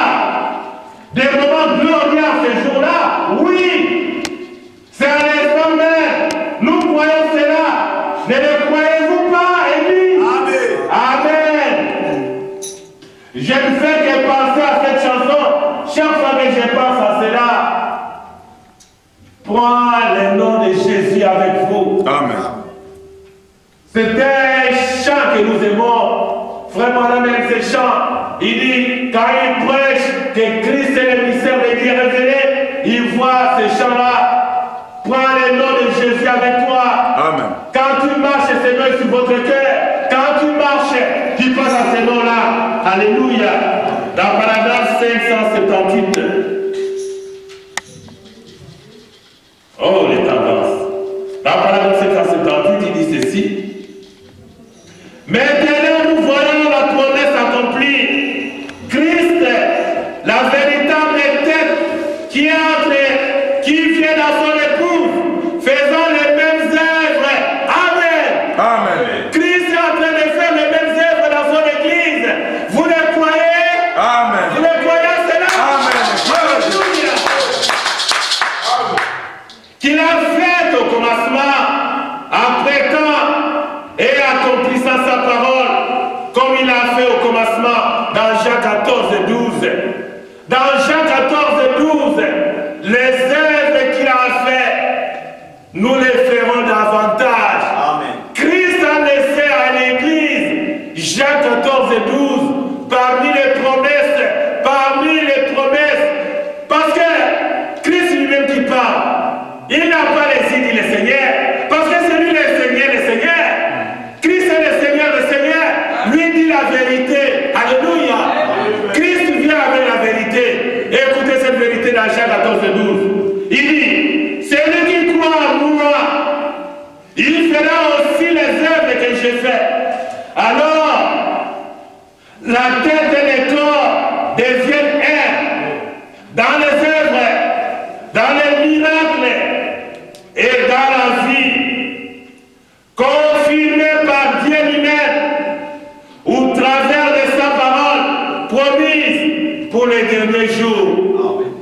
des moments glorieux à ce jour-là. Oui, c'est à l'instant même. Nous croyons cela. Ne le croyez-vous pas, Église? Amen. Amen. Je ne fais que penser à cette chanson. Chaque fois que je pense à cela, prends le nom de Jésus avec vous. Amen. C'est un chant que nous aimons. Vraiment, on aime ce chant. Il dit, quand il prêche que Christ est le mystère de Dieu révélé, il voit ce chant-là. Prends le nom de Jésus avec toi. Amen. Quand tu marches, c'est nom sur votre cœur. Quand tu marches, tu passes à ce nom-là. Alléluia. Dans paragraphe 578. Oh, les tendances. Dans paragraphe 578, il dit ceci. Maintenant, nous voyons la promesse accomplie. Christ, la véritable tête qui vient dans son épouse, faisant les mêmes œuvres. Amen. Amen. Christ est en train de faire les mêmes œuvres dans son église. Vous le croyez? Amen. Vous le croyez cela? Amen. Alléluia. Qu'il a fait au commencement, après temps, et accomplissant sa parole, comme il a fait au commencement dans Jean 14, 12. Dans Jean 14, 12, les œuvres qu'il a fait, nous les ferons davantage. Amen. Christ a laissé à l'église, Jean 14, 12, parmi les promesses, parce que Christ lui-même qui parle, il n'a pas laissé dire le Seigneur, parce que c'est lui le Seigneur, le Seigneur. Christ est le Seigneur, lui dit la vérité. Alléluia. Christ vient avec la vérité. Écoutez cette vérité dans Jean 14, 12. Il dit, celui qui croit en moi, il fera aussi les œuvres que j'ai faites. Alors, la tête et le corps deviennent un. Dans les œuvres, dans les miracles et dans la vie, confirmé par Dieu lui-même, au travers de sa parole promise pour les derniers jours. Amen.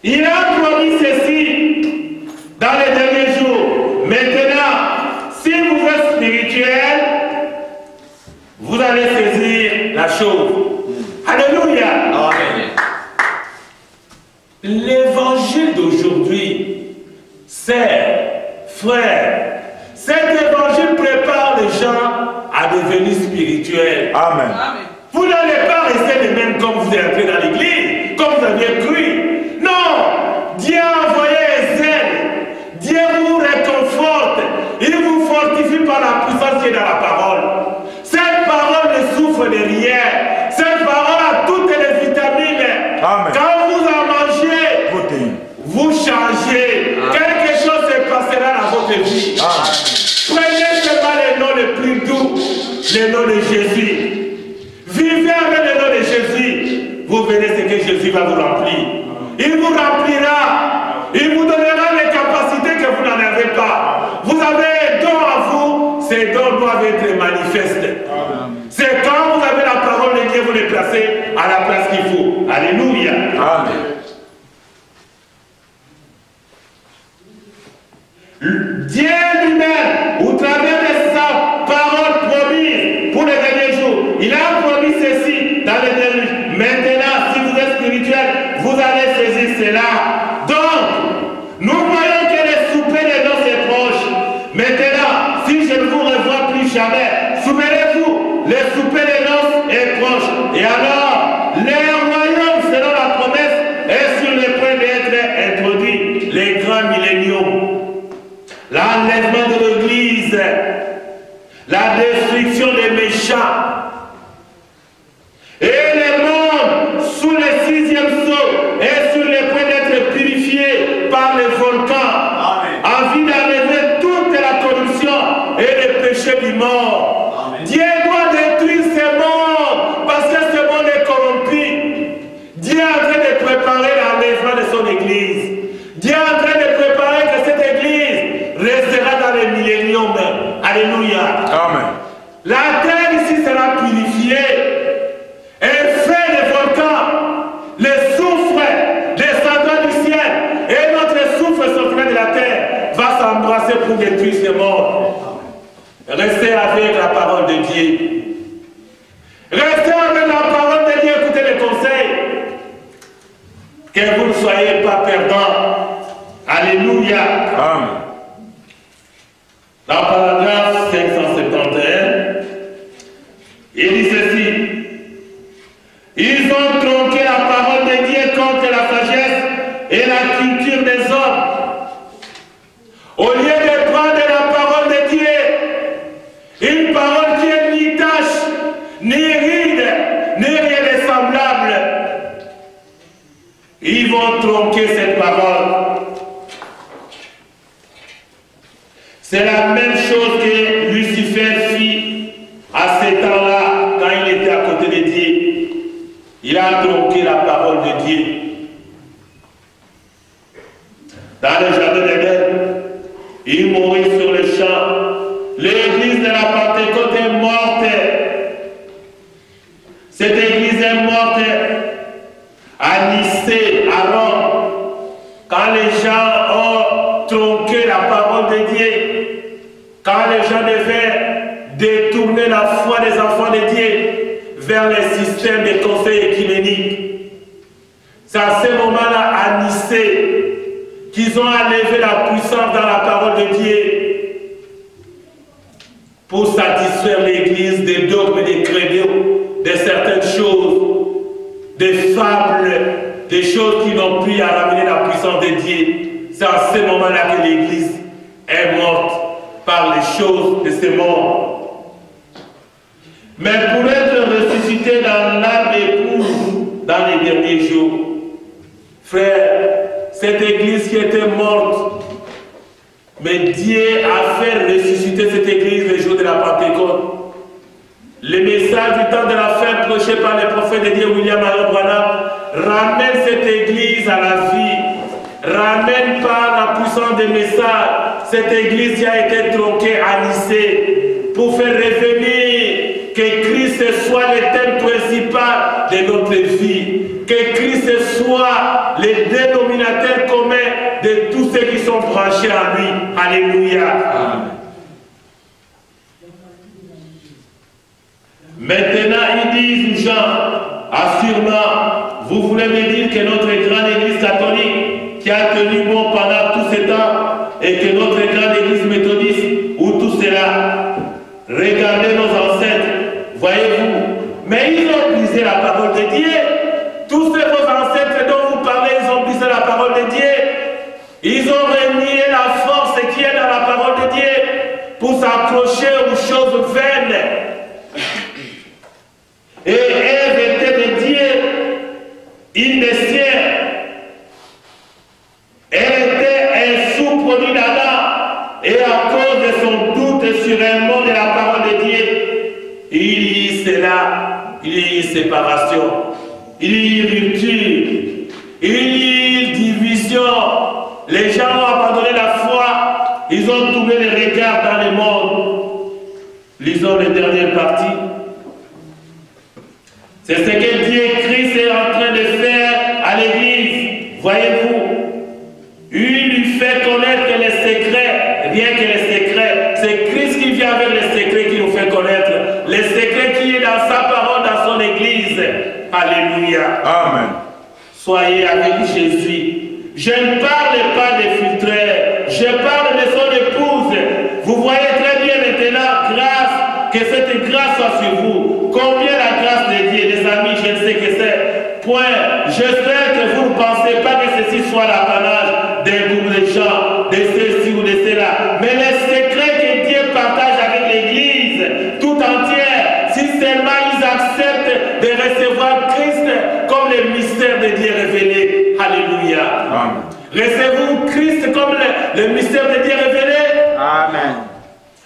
Il a promis ceci dans les derniers jours. Maintenant, si vous êtes spirituel, vous allez saisir la chose. Alléluia. Amen. L'évangile d'aujourd'hui, c'est, frère, cet évangile prépare les gens à devenir spirituels. Amen. Vous n'allez pas rester les mêmes comme vous êtes entré dans l'église, comme vous aviez cru. Non, Dieu a envoyé les ailes. Dieu vous réconforte. Il vous fortifie par la puissance qui est dans la parole. Cette parole ne souffre de rien. Cette parole a toutes les vitamines. Amen. Quand vous en mangez, vous changez. Amen. Quelque chose se passera dans votre vie. Amen. Prenez seulement le nom le plus doux, le nom de Jésus. Vivez avec le nom de Jésus. Vous verrez ce que Jésus va vous remplir. Il vous remplira. Il vous donnera les capacités que vous n'en avez pas. Vous doivent être manifestes. C'est quand vous avez la parole de Dieu, vous les placez à la place qu'il faut. Alléluia. Amen. Dieu lui-même, au travers de sa parole promise pour les derniers jours, il a promis ceci dans les derniers jours. Maintenant, si vous êtes spirituel, vous allez saisir cela. Donc, nous voyons que le souper des noces est proche. Maintenant, si je ne vous revois plus jamais, souvenez-vous, le souper des noces est proche. Et alors, le royaume, selon la promesse, est sur le point d'être introduit. Les grands milléniums. L'enlèvement de l'Église, la destruction des méchants, et le monde sous le 6e sceau est sur le point d'être purifié par les volcans, en vue d'enlever toute la corruption et le péché du monde. Amen. Dieu doit détruire ce monde parce que ce monde est corrompu. Dieu est en train de préparer l'enlèvement de son Église. Dieu est en train de préparer que cette Église restera dans les milléniums. Alléluia. Amen. La terre ici sera purifiée. Un feu de volcan, le souffle descendant du ciel et notre souffle sortant de la terre va s'embrasser pour détruire ce monde. Restez avec la parole de Dieu. Restez avec la parole de Dieu, écoutez les conseils. Que vous ne soyez pas perdants. Alléluia. Amen. Dans le paragraphe 571, il dit ceci. Ils ont tronqué la parole de Dieu contre la sagesse et la culture des hommes. Au lieu de prendre la parole de Dieu, une parole qui est ni tache, ni ride, ni rien de semblable, ils vont tronquer cette parole. C'est la même chose que Lucifer fit à ce temps-là, quand il était à côté de Dieu. Il a tronqué la parole de Dieu. Dans le jardin d'Éden, il mourut sur le champ. L'église de la Pentecôte est morte. Cette église est morte à Nicée, à Rome. Quand les gens ont tronqué la parole de Dieu, quand les gens devaient détourner la foi des enfants de Dieu vers les systèmes de conseil écuménique. C'est à ce moment-là, à Nicée, qu'ils ont enlevé la puissance dans la parole de Dieu pour satisfaire l'Église des dogmes, des credos, de certaines choses, des fables, des choses qui n'ont pu ramener la puissance de Dieu. C'est à ce moment-là que l'Église est morte par les choses de ce monde. Mais pour être ressuscité dans l'âme épouse dans les derniers jours, frère, cette église qui était morte, mais Dieu a fait ressusciter cette église le jour de la Pentecôte. Le message du temps de la fin prêché par le prophète de Dieu William Marion Branham ramène cette église à la vie, ramène par la puissance des messages cette église qui a été tronquée à Nicée pour faire revenir que Christ soit le thème principal de notre vie, que Christ soit le dénominateur commun de tous ceux qui sont branchés en lui. Alléluia. Amen. Maintenant, ils disent aux gens, assurément, vous voulez me dire que notre grande église catholique, qui a tenu bon pendant tout ce temps, et que notre grande église méthodiste, où tout cela, regardez nos ancêtres, voyez-vous, mais ils ont brisé la parole de Dieu. Tous ces vos ancêtres dont vous parlez, ils ont brisé la parole de Dieu. Ils ont renié la force qui est dans la parole de Dieu pour s'accrocher aux choses vaines. Et Ève était de Dieu, une messière. Elle était un sous-produit d'Adam. Et à cause de son doute sur un mot de la parole de Dieu, il y eut cela, il y eut séparation, il y eut rupture, il y eut division. Les gens ont abandonné la foi, ils ont tourné les regards dans le monde. Lisons la dernière partie. C'est ce que Dieu Christ est en train de faire à l'Église. Voyez-vous, il lui fait connaître les secrets, rien que les secrets. C'est Christ qui vient avec les secrets qui nous fait connaître. Les secrets qui est dans sa parole, dans son Église. Alléluia. Amen. Soyez avec Jésus. Je ne parle pas des filtrés, je parle de son épouse. Vous voyez très bien maintenant, grâce, que cette grâce soit sur vous. Combien la grâce de Dieu, les amis, je ne sais que c'est. Point. J'espère que vous ne pensez pas que ceci soit l'apanage d'un groupe de gens, de ceci ou de cela. Mais les secrets que Dieu partage avec l'Église tout entière, si seulement ils acceptent de recevoir Christ comme le mystère de Dieu révélé. Alléluia. Amen. Recevez-vous Christ comme le mystère de Dieu révélé? Amen.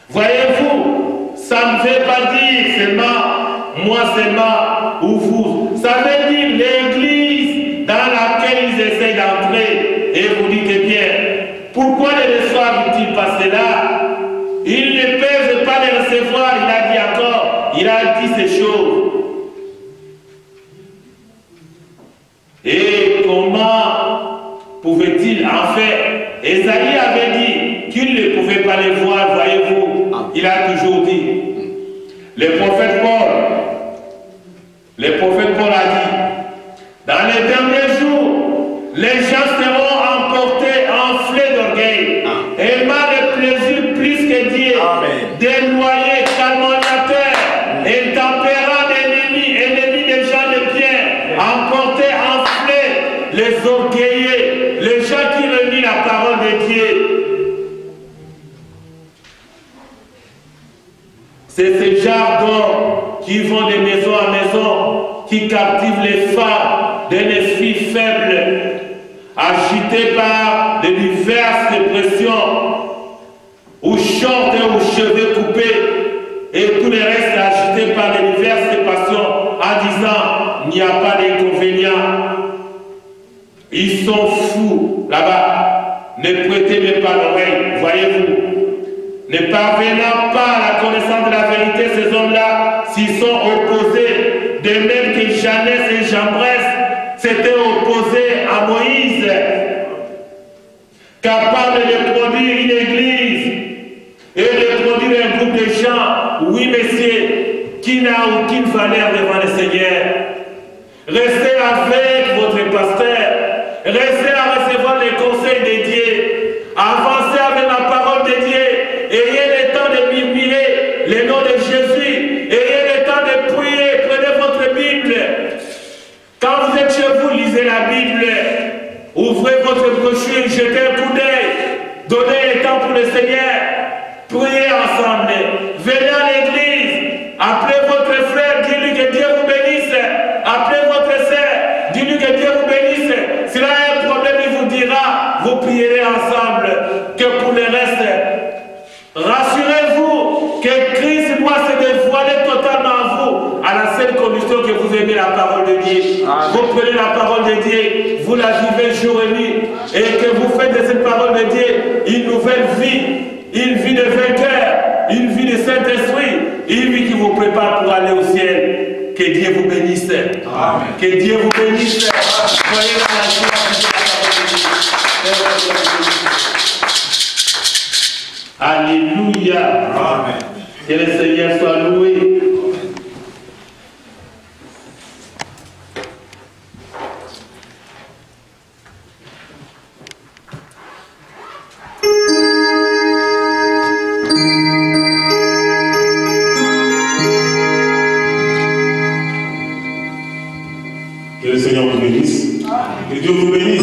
Voyez-vous, ça ne veut pas dire seulement, moi seulement, ou vous. Ça veut dire l'église dans laquelle ils essaient d'entrer. Et vous dites bien, pourquoi les reçoivent-ils pas cela? Ils ne peuvent pas les recevoir, il a dit encore, il a dit ces choses. Et comment pouvait-il en fait? Esaïe avait dit qu'il ne pouvait pas les voir, voyez-vous. Il a toujours dit. Le prophète Paul a dit, dans les derniers jours, les gens seront emportés, enflés d'orgueil, aimant le plaisir plus que Dieu, déloyés, calomniateurs, intempérants ennemis des gens de bien, emportés, enflés, les orgueilleux, les gens qui renient la parole de Dieu. C'est ce genre d'hommes qui vont de maison à maison, qui captivent les femmes d'un esprit faible, agités par de diverses pressions, ou shorts ou cheveux coupés, et tout le reste agité par de diverses passions, en disant, il n'y a pas d'inconvénient. Ils sont fous là-bas. Ne prêtez même pas l'oreille, voyez-vous. Ne parvenant pas à la connaissance de la vérité, ces hommes-là s'y sont opposés, de même que Jeannès et Jambres s'étaient opposés à Moïse, capable de produire une église et de produire un groupe de gens, oui messieurs, qui n'a aucune valeur devant le Seigneur. Restez avec votre pasteur, restez à recevoir les conseils de Dieu, avancez avec la parole de Dieu. Ayez le temps de murmurer le nom de Jésus. Ayez le temps de prier. Prenez votre Bible. Quand vous êtes chez vous, lisez la Bible. Ouvrez votre brochure, jetez un coup d'œil. Donnez le temps pour le Seigneur. Priez ensemble. Venez à l'église. Appelez votre frère. Dis-lui que Dieu vous bénisse. Appelez votre sœur. Dis-lui que Dieu vous bénisse. S'il a un problème, il vous dira. Vous prierez ensemble. Que pour le reste, rassurez-vous que Christ doit se dévoiler totalement à vous, à la seule condition que vous aimez la parole de Dieu. Amen. Vous prenez la parole de Dieu, vous la vivez jour et nuit, et que vous faites de cette parole de Dieu une nouvelle vie, une vie de vainqueur, une vie de Saint-Esprit, une vie qui vous prépare pour aller au ciel. Que Dieu vous bénisse. Amen. Que Dieu vous bénisse. Soyez dans la joie de la parole de Dieu. Alléluia. Amen. Que le Seigneur soit loué. Que le Seigneur vous bénisse. Que Dieu vous bénisse.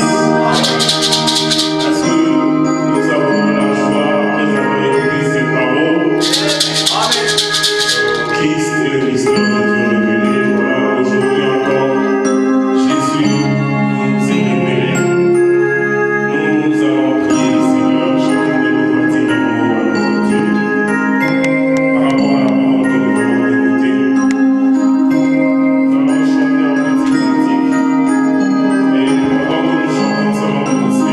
Est-ce que nous avons la joie présentement d'écouter ces paroles? Christ est le mystère de Dieu révélé. Voilà, aujourd'hui encore, Jésus nous est révélé. Nous allons prier le Seigneur, chacun de nous va dire un mot à nos Dieu par rapport à la parole que nous allons écouter. Nous allons chanter un petit cantique. Et pendant que nous chantons, nous allons commencer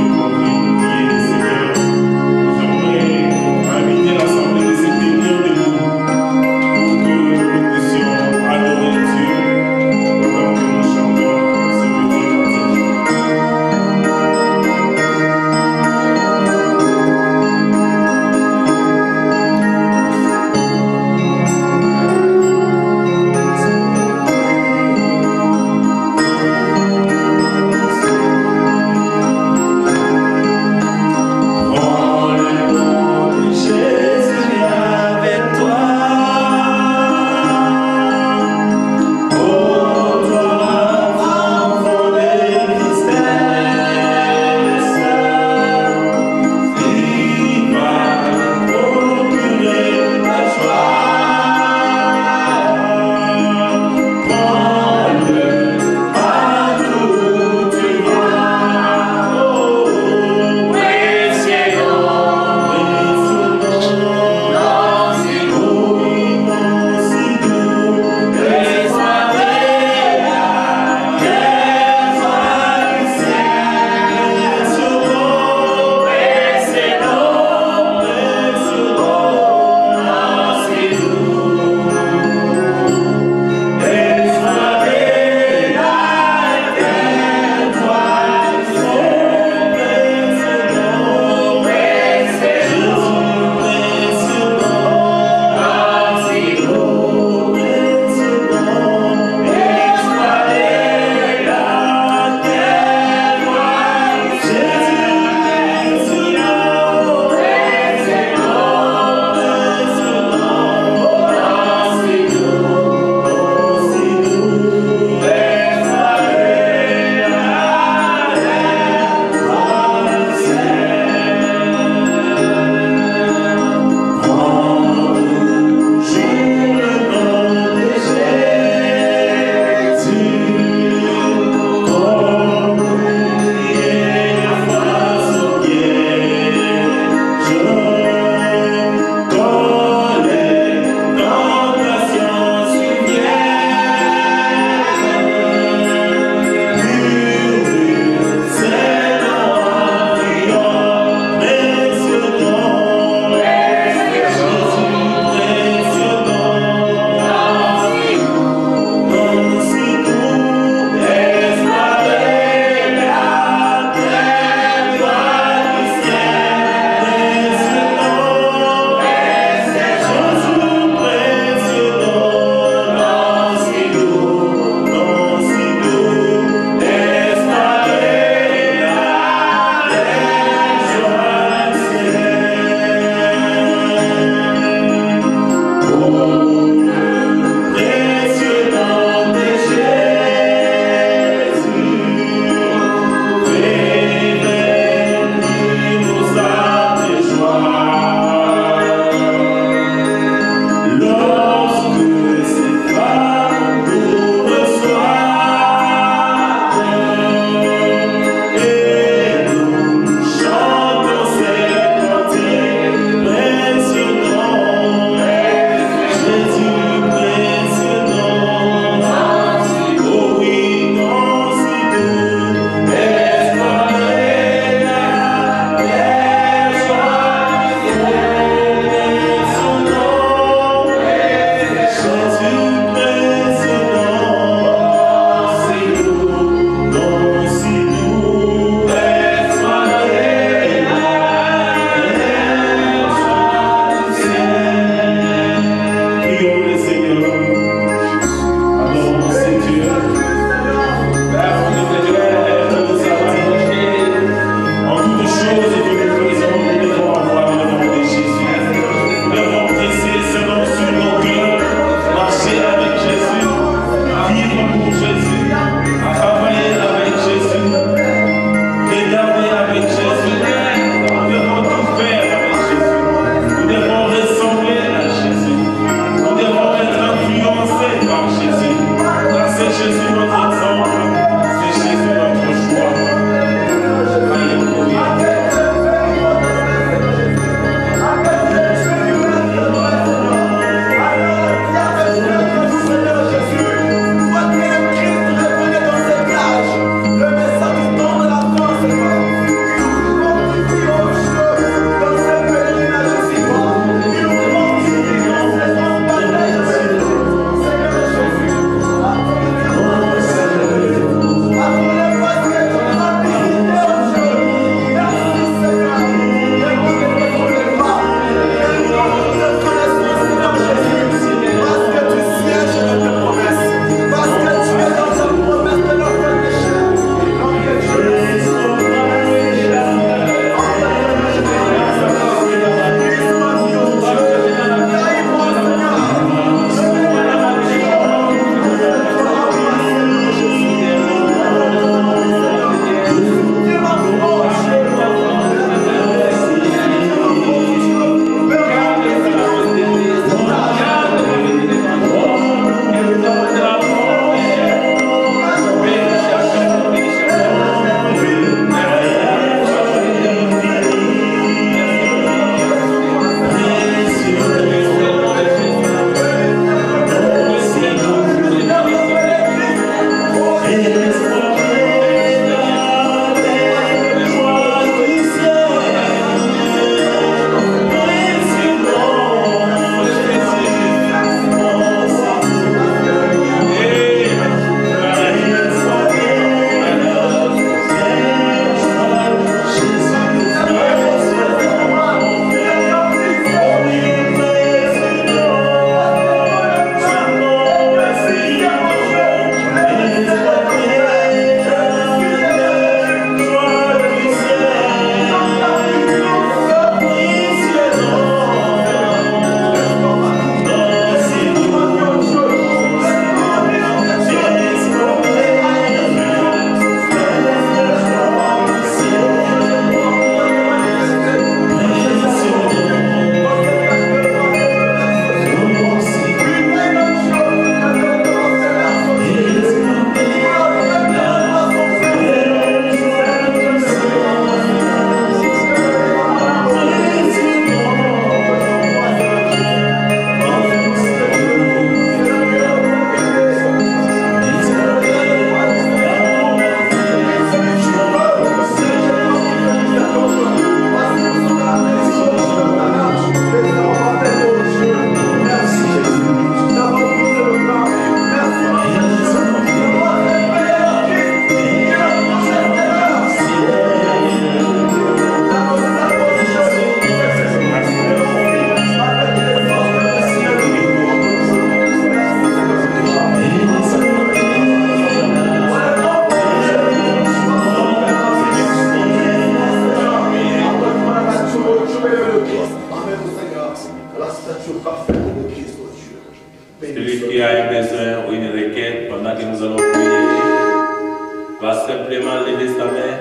va simplement lever sa main.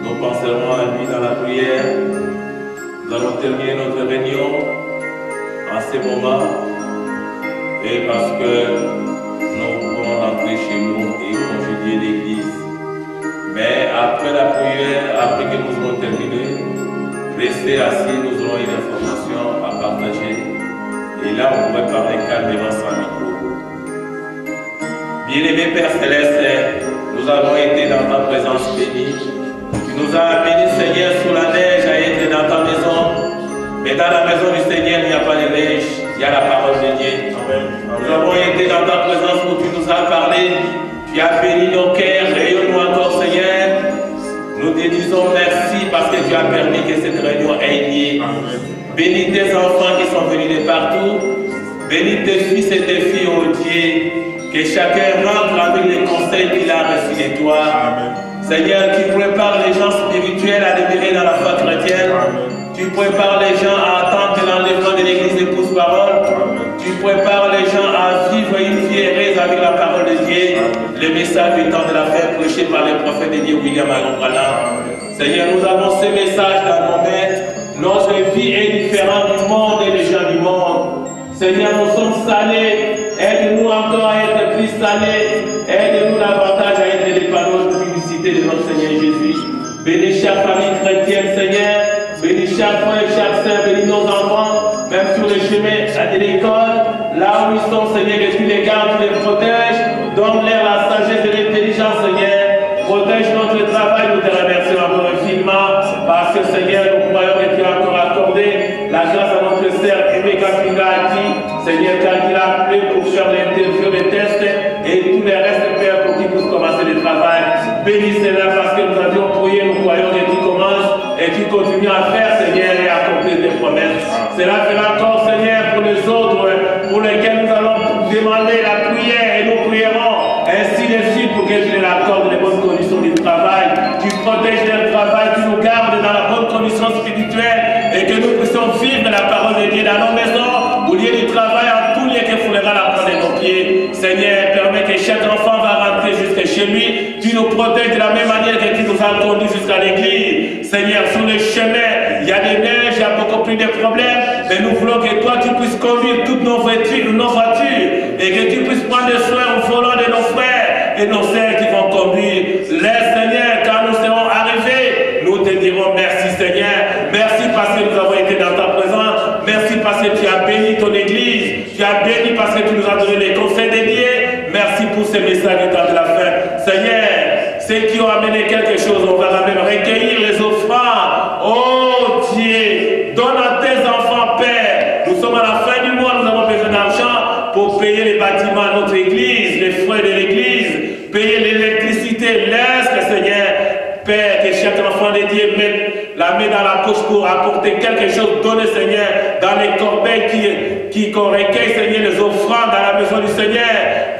Nous penserons à lui dans la prière. Nous allons terminer notre réunion en ce moment. Et parce que nous pouvons rentrer chez nous et congédier l'église. Mais après la prière, après que nous aurons terminé, restez assis, nous aurons une information à partager. Et là, on pourrait parler calmement sans micro. Bien-aimé Père Céleste, nous avons été dans ta présence bénie. Tu nous as bénis, Seigneur, sous la neige à être dans ta maison. Mais dans la maison du Seigneur, il n'y a pas de neige, il y a la parole de Dieu. Nous avons été dans ta présence où tu nous as parlé. Tu as béni nos cœurs, rayonne-nous encore, Seigneur. Nous te disons merci parce que tu as permis que cette réunion ait lieu. Bénis tes enfants qui sont venus de partout. Bénis tes fils et tes filles, oh Dieu. Que chacun rentre avec les conseils qu'il a reçus de toi. Seigneur, tu prépares les gens spirituels à demeurer dans la foi chrétienne. Tu prépares les gens à attendre l'enlèvement de l'église de Pousse Parole. Tu prépares les gens à vivre une vie heureuse avec la parole de Dieu. Le message du temps de la fin prêché par le prophète de Dieu, William Branham. Seigneur, nous avons ce message dans nos mains. Notre vie est différente du monde et des gens du monde. Seigneur, nous sommes salés. Aide-nous encore à être plus salés. Aide-nous davantage à être les panneaux de publicité de notre Seigneur Jésus. Bénis chaque famille chrétienne, Seigneur. Bénis chaque frère et chaque sœur. Bénis nos enfants, même sur le chemin de l'école. Là où ils sont, Seigneur, que tu les gardes, tu les protèges. Donne-leur la sagesse et l'intelligence, Seigneur. Protège notre travail. Nous te remercions encore infiniment. Parce que, Seigneur, nous croyons que tu as encore accordé la grâce à notre sœur Aimée Kapinga-Aki. Seigneur, car il a appelé pour faire l'interview, les tests et tout le reste, Père, pour qu'ils puissent commencer le travail. Bénis Seigneur, parce que nous avions prié, nous croyons que tu commences et tu continues à faire, Seigneur, et à accomplir tes promesses. Cela fera encore, Seigneur, pour les autres, pour lesquels nous allons demander la prière et nous prierons. Ainsi de suite, pour que tu les accordes les bonnes conditions du travail. Tu protèges leur travail, tu nous gardes dans la bonne condition spirituelle et que nous puissions vivre la parole de Dieu dans nos maisons, au lieu du travail, en tout lieu que foulera la pointe de nos pieds. Seigneur, permets que chaque enfant va rentrer jusqu'à chez lui. Tu nous protèges de la même manière que tu nous as conduits jusqu'à l'église. Seigneur, sur le chemin, il y a des neiges, il y a beaucoup plus de problèmes, mais nous voulons que toi, tu puisses conduire toutes nos voitures et que tu puisses prendre soin au volant de nos frères et nos sœurs qui vont conduire. Laisse, Seigneur, quand nous serons arrivés, nous te dirons merci, Seigneur. Merci parce que nous avons été dans ta présence. Merci parce que tu as béni ton église. Tu as béni parce que tu nous as donné les conseils de Dieu. Merci pour ce message du temps de la fin. Seigneur, ceux qui ont amené quelque chose, on va même recueillir les offrandes. Oh Dieu, donne à tes enfants, Père. Nous sommes à la fin du mois, nous avons besoin d'argent pour payer les bâtiments de notre église, les frais de l'église, payer l'électricité. Laisse, Seigneur, Père, que chaque enfant de Dieu mette la main dans la poche pour apporter quelque chose. Donne, Seigneur, dans les corbeilles qu'on recueille, Seigneur, les offrandes dans la maison du Seigneur.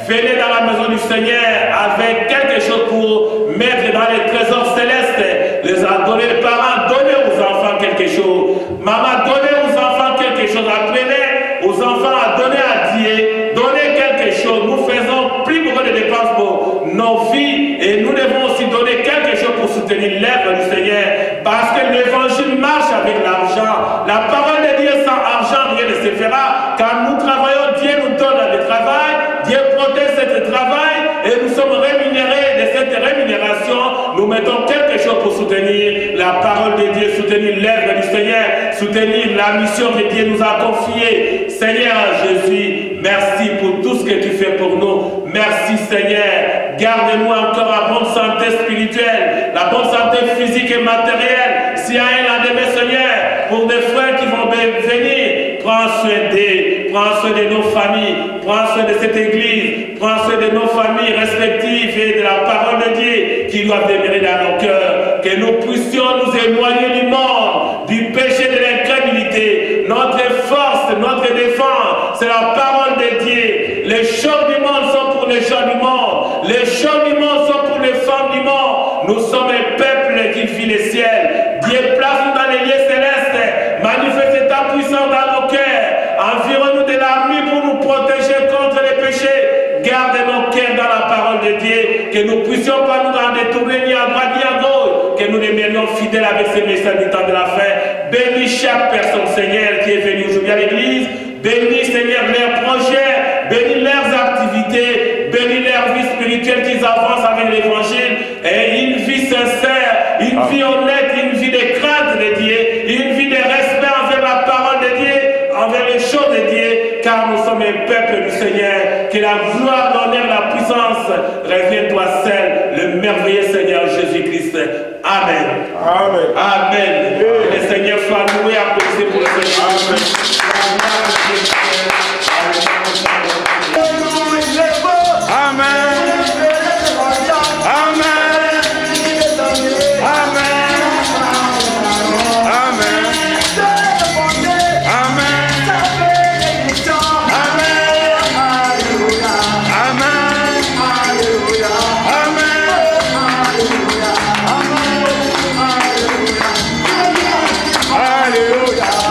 Venez dans la maison du Seigneur avec quelque chose pour mettre dans les trésors célestes. Les donner les parents, donnez aux enfants quelque chose. Maman, donnez aux enfants quelque chose. Apprenez aux enfants à donner à Dieu. Donnez quelque chose. Nous faisons plus beaucoup de dépenses pour nos vies et nous devons aussi donner quelque chose pour soutenir l'œuvre du Seigneur. Parce que l'évangile marche avec l'argent. La parole de Dieu sans argent, rien ne se fera. Quand nous travaillons, Dieu nous donne le travail. Dieu protège ce travail et nous sommes rémunérés de cette rémunération. Nous mettons quelque chose pour soutenir la parole de Dieu, soutenir l'œuvre du Seigneur, soutenir la mission que Dieu nous a confiée. Seigneur Jésus, merci pour tout ce que tu fais pour nous. Merci Seigneur. Garde-nous encore en bonne santé spirituelle, la bonne santé physique et matérielle. S'il y a un lendemain, Seigneur, pour des frères qui vont venir, prends soin d'eux, prends soin de nos familles, prends soin de cette église, prends soin de nos familles respectives et de la parole de Dieu qui doit demeurer dans nos cœurs. Que nous puissions nous éloigner du monde, du péché de l'incrédulité. Notre force, notre défense, c'est la parole de Dieu. Les choses du monde sont pour les gens du monde. Les choses du monde sont pour les femmes du monde. Nous sommes un peuple qui vit les ciels. Dieu place-nous dans les lieux célestes. Manifeste ta puissance dans nos cœurs. Environne-nous de l'armure pour nous protéger contre les péchés. Garde nos cœurs dans la parole de Dieu. que nous puissions pas nous en détourner ni à droite ni à gauche, que nous demeurions fidèles avec ces messages du temps de la fin. Bénis chaque personne, Seigneur, qui est venue aujourd'hui à l'église. Bénis, Seigneur, leurs projets, bénis leurs activités, bénis leur vie spirituelle qu'ils avancent avec l'évangile, et une vie sincère, une vie honnête, une vie de crainte de Dieu, une vie de respect envers la parole de Dieu, envers les choses de Dieu, car nous sommes un peuple du Seigneur. Que la gloire, l'honneur, la puissance reviennent toi seul, le merveilleux Seigneur Jésus-Christ. Amen. Amen. Amen. Que le Seigneur soit loué, applaudissez pour le Seigneur. Amen. Hallelujah.